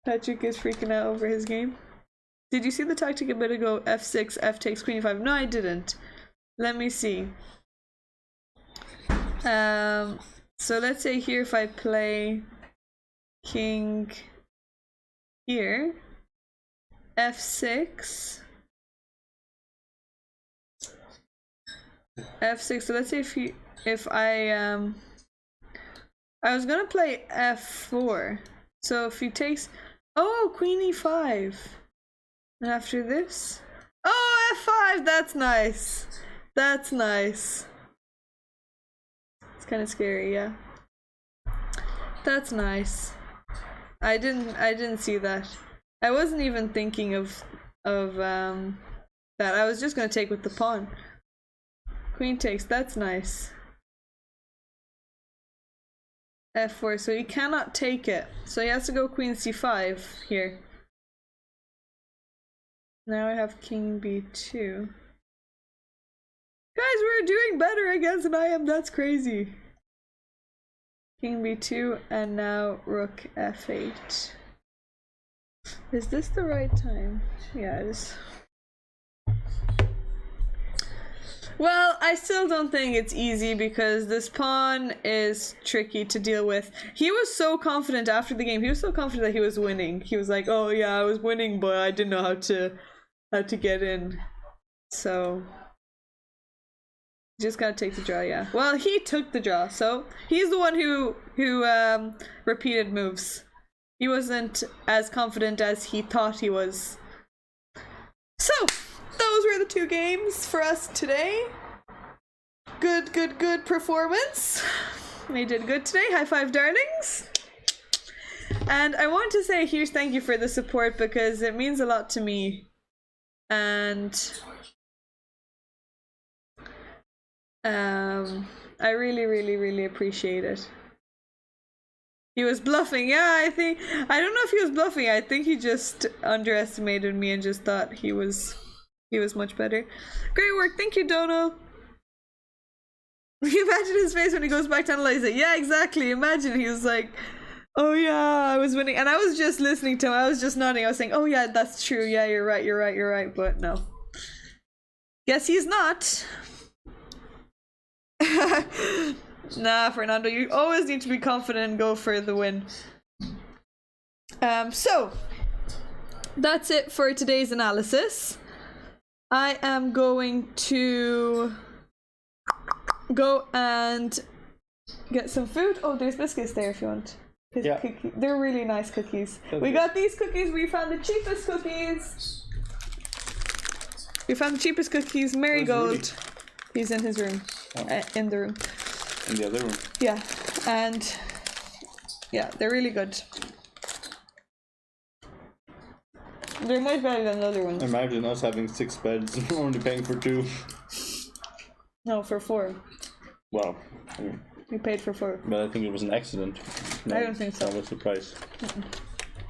Patrick is freaking out over his game. Did you see the tactic a bit ago? f6, f takes queen e5. No, I didn't. Let me see. So let's say here if I play king here, f6, f6. So let's say if I was gonna play f4. So if he takes, oh, queen e5. And after this, oh, f5. That's nice. That's nice. It's kind of scary, yeah. That's nice. I didn't see that. I wasn't even thinking of that. I was just gonna take with the pawn. Queen takes. That's nice. f4. So he cannot take it. So he has to go queen c5 here. Now I have king b2. Guys, we're doing better against an IM. That's crazy. King b2 and now rook f8. Is this the right time? Yeah, it is. Well, I still don't think it's easy because this pawn is tricky to deal with. He was so confident after the game. He was so confident that he was winning. He was like, oh yeah, I was winning, but I didn't know how to get in. So just gotta take the draw, yeah. Well, he took the draw, so he's the one who repeated moves. He wasn't as confident as he thought he was. So those were the two games for us today. Good performance. You did good today. High five, darlings. And I want to say a huge thank you for the support because it means a lot to me. And I really, really, really appreciate it. He was bluffing. Yeah, I don't know if he was bluffing. I think he just underestimated me and just thought he was much better. Great work. Thank you, Dono. You imagine his face when he goes back to analyze it. Yeah, exactly. Imagine he was like, oh yeah, I was winning. And I was just listening to him. I was just nodding. I was saying, oh yeah, that's true. Yeah, you're right. But no. Guess he's not. Nah, Fernando, you always need to be confident and go for the win. So that's it for today's analysis. I am going to go and get some food. Oh, there's biscuits there if you want. Yeah. They're really nice cookies. We got these cookies. We found the cheapest cookies. Marigold. He's in his room. In the room. In the other room. Yeah, and yeah, they're really good. They're much better than the other ones. Imagine us having 6 beds and only paying for 2. No, for 4. Well, I mean, We paid for 4. but I think it was an accident. I don't think so. That was the price.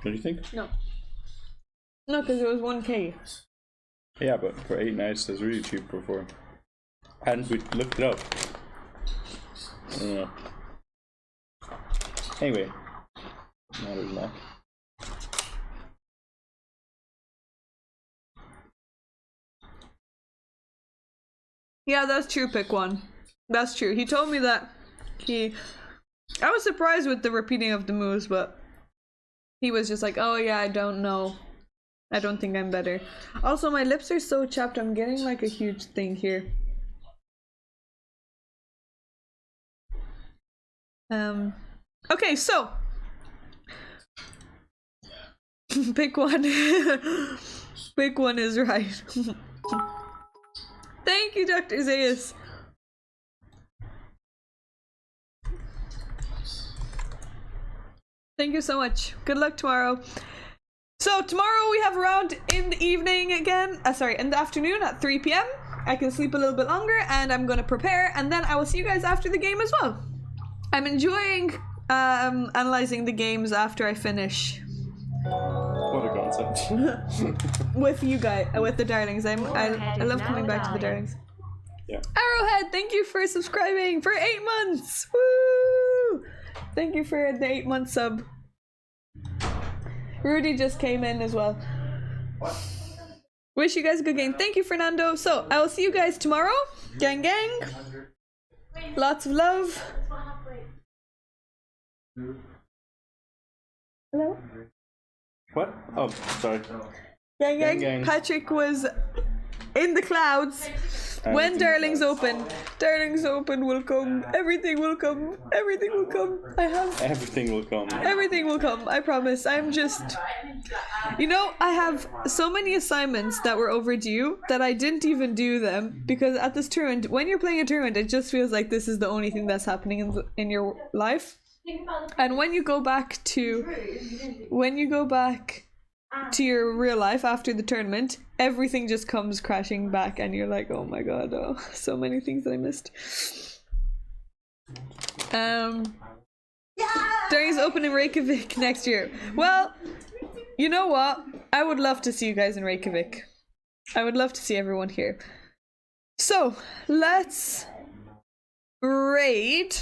Don't you think? No. No, because it was 1K. Yeah, but for 8 nights, that's really cheap for 4. Hadn't we looked it up? I don't know. Anyway, matters not. Yeah, that's true, pick one. That's true. He told me that I was surprised with the repeating of the moves, but he was just like, oh yeah, I don't know. I don't think I'm better. Also, my lips are so chapped, I'm getting like a huge thing here. Okay, so pick one. Pick one is right. Thank you, Dr. Zayas. Thank you so much. Good luck tomorrow. So tomorrow we have a round in the evening again. In the afternoon at 3 p.m. I can sleep a little bit longer and I'm gonna prepare, and then I will see you guys after the game as well. I'm enjoying analyzing the games after I finish. What a concept. With you guys, with the darlings. I love coming back to the darlings. Yeah. Arrowhead, thank you for subscribing for 8 months. Woo! Thank you for the 8-month sub. Rudy just came in as well. Wish you guys a good game. Thank you, Fernando. So I will see you guys tomorrow. Gang gang. Lots of love. Hello? What? Oh, sorry. Gang gang. Gang. Patrick was in the clouds. When darlings open will come. Everything will come. Everything will come. Everything will come. Everything will come. I promise. I'm just... You know, I have so many assignments that were overdue that I didn't even do them because at this tournament, when you're playing a tournament, it just feels like this is the only thing that's happening in your life. And when you go back to your real life after the tournament, everything just comes crashing back and you're like, oh my god, oh, so many things that I missed. During open in Reykjavik next year. Well, you know what? I would love to see you guys in Reykjavik. I would love to see everyone here. So, let's raid.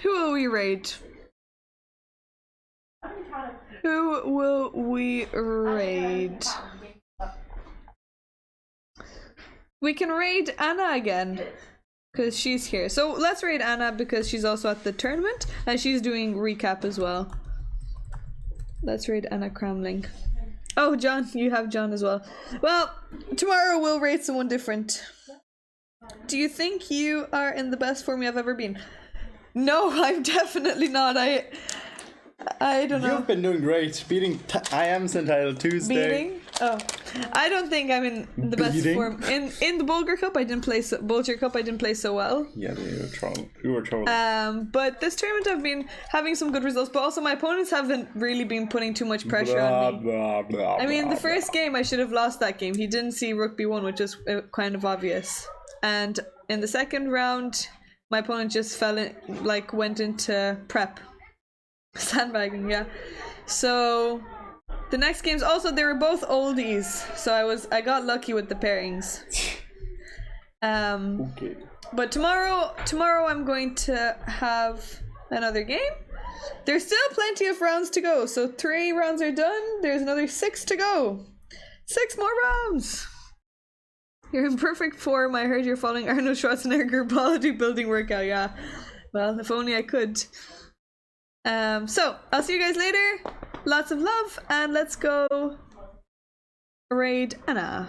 Who will we raid? Who will we raid? We can raid Anna again because she's here. So let's raid Anna because she's also at the tournament and she's doing recap as well. Let's raid Anna Kramling. Oh, John, you have John as well. Well, tomorrow we'll raid someone different. Do you think you are in the best form you have ever been? No, I'm definitely not. I don't know. You've been doing great. Beating I Am Sentinel Tuesday. Beating? Oh. I don't think I'm in the best Beating? form. In the Bulgar Cup, I didn't play so well. Yeah, you were trouble. But this tournament I've been having some good results, but also my opponents haven't really been putting too much pressure on me. I mean, the first game I should have lost that game. He didn't see Rook B1, which is kind of obvious. And in the second round, my opponent just went into prep. Sandbagging, yeah. So the next games also, they were both oldies, so I got lucky with the pairings. Okay. But tomorrow I'm going to have another game. There's still plenty of rounds to go, so 3 rounds are done. There's another 6 to go. 6 more rounds. You're in perfect form. I heard you're following Arnold Schwarzenegger bodybuilding workout. Yeah. Well, if only I could. So I'll see you guys later. Lots of love, and let's go raid Anna.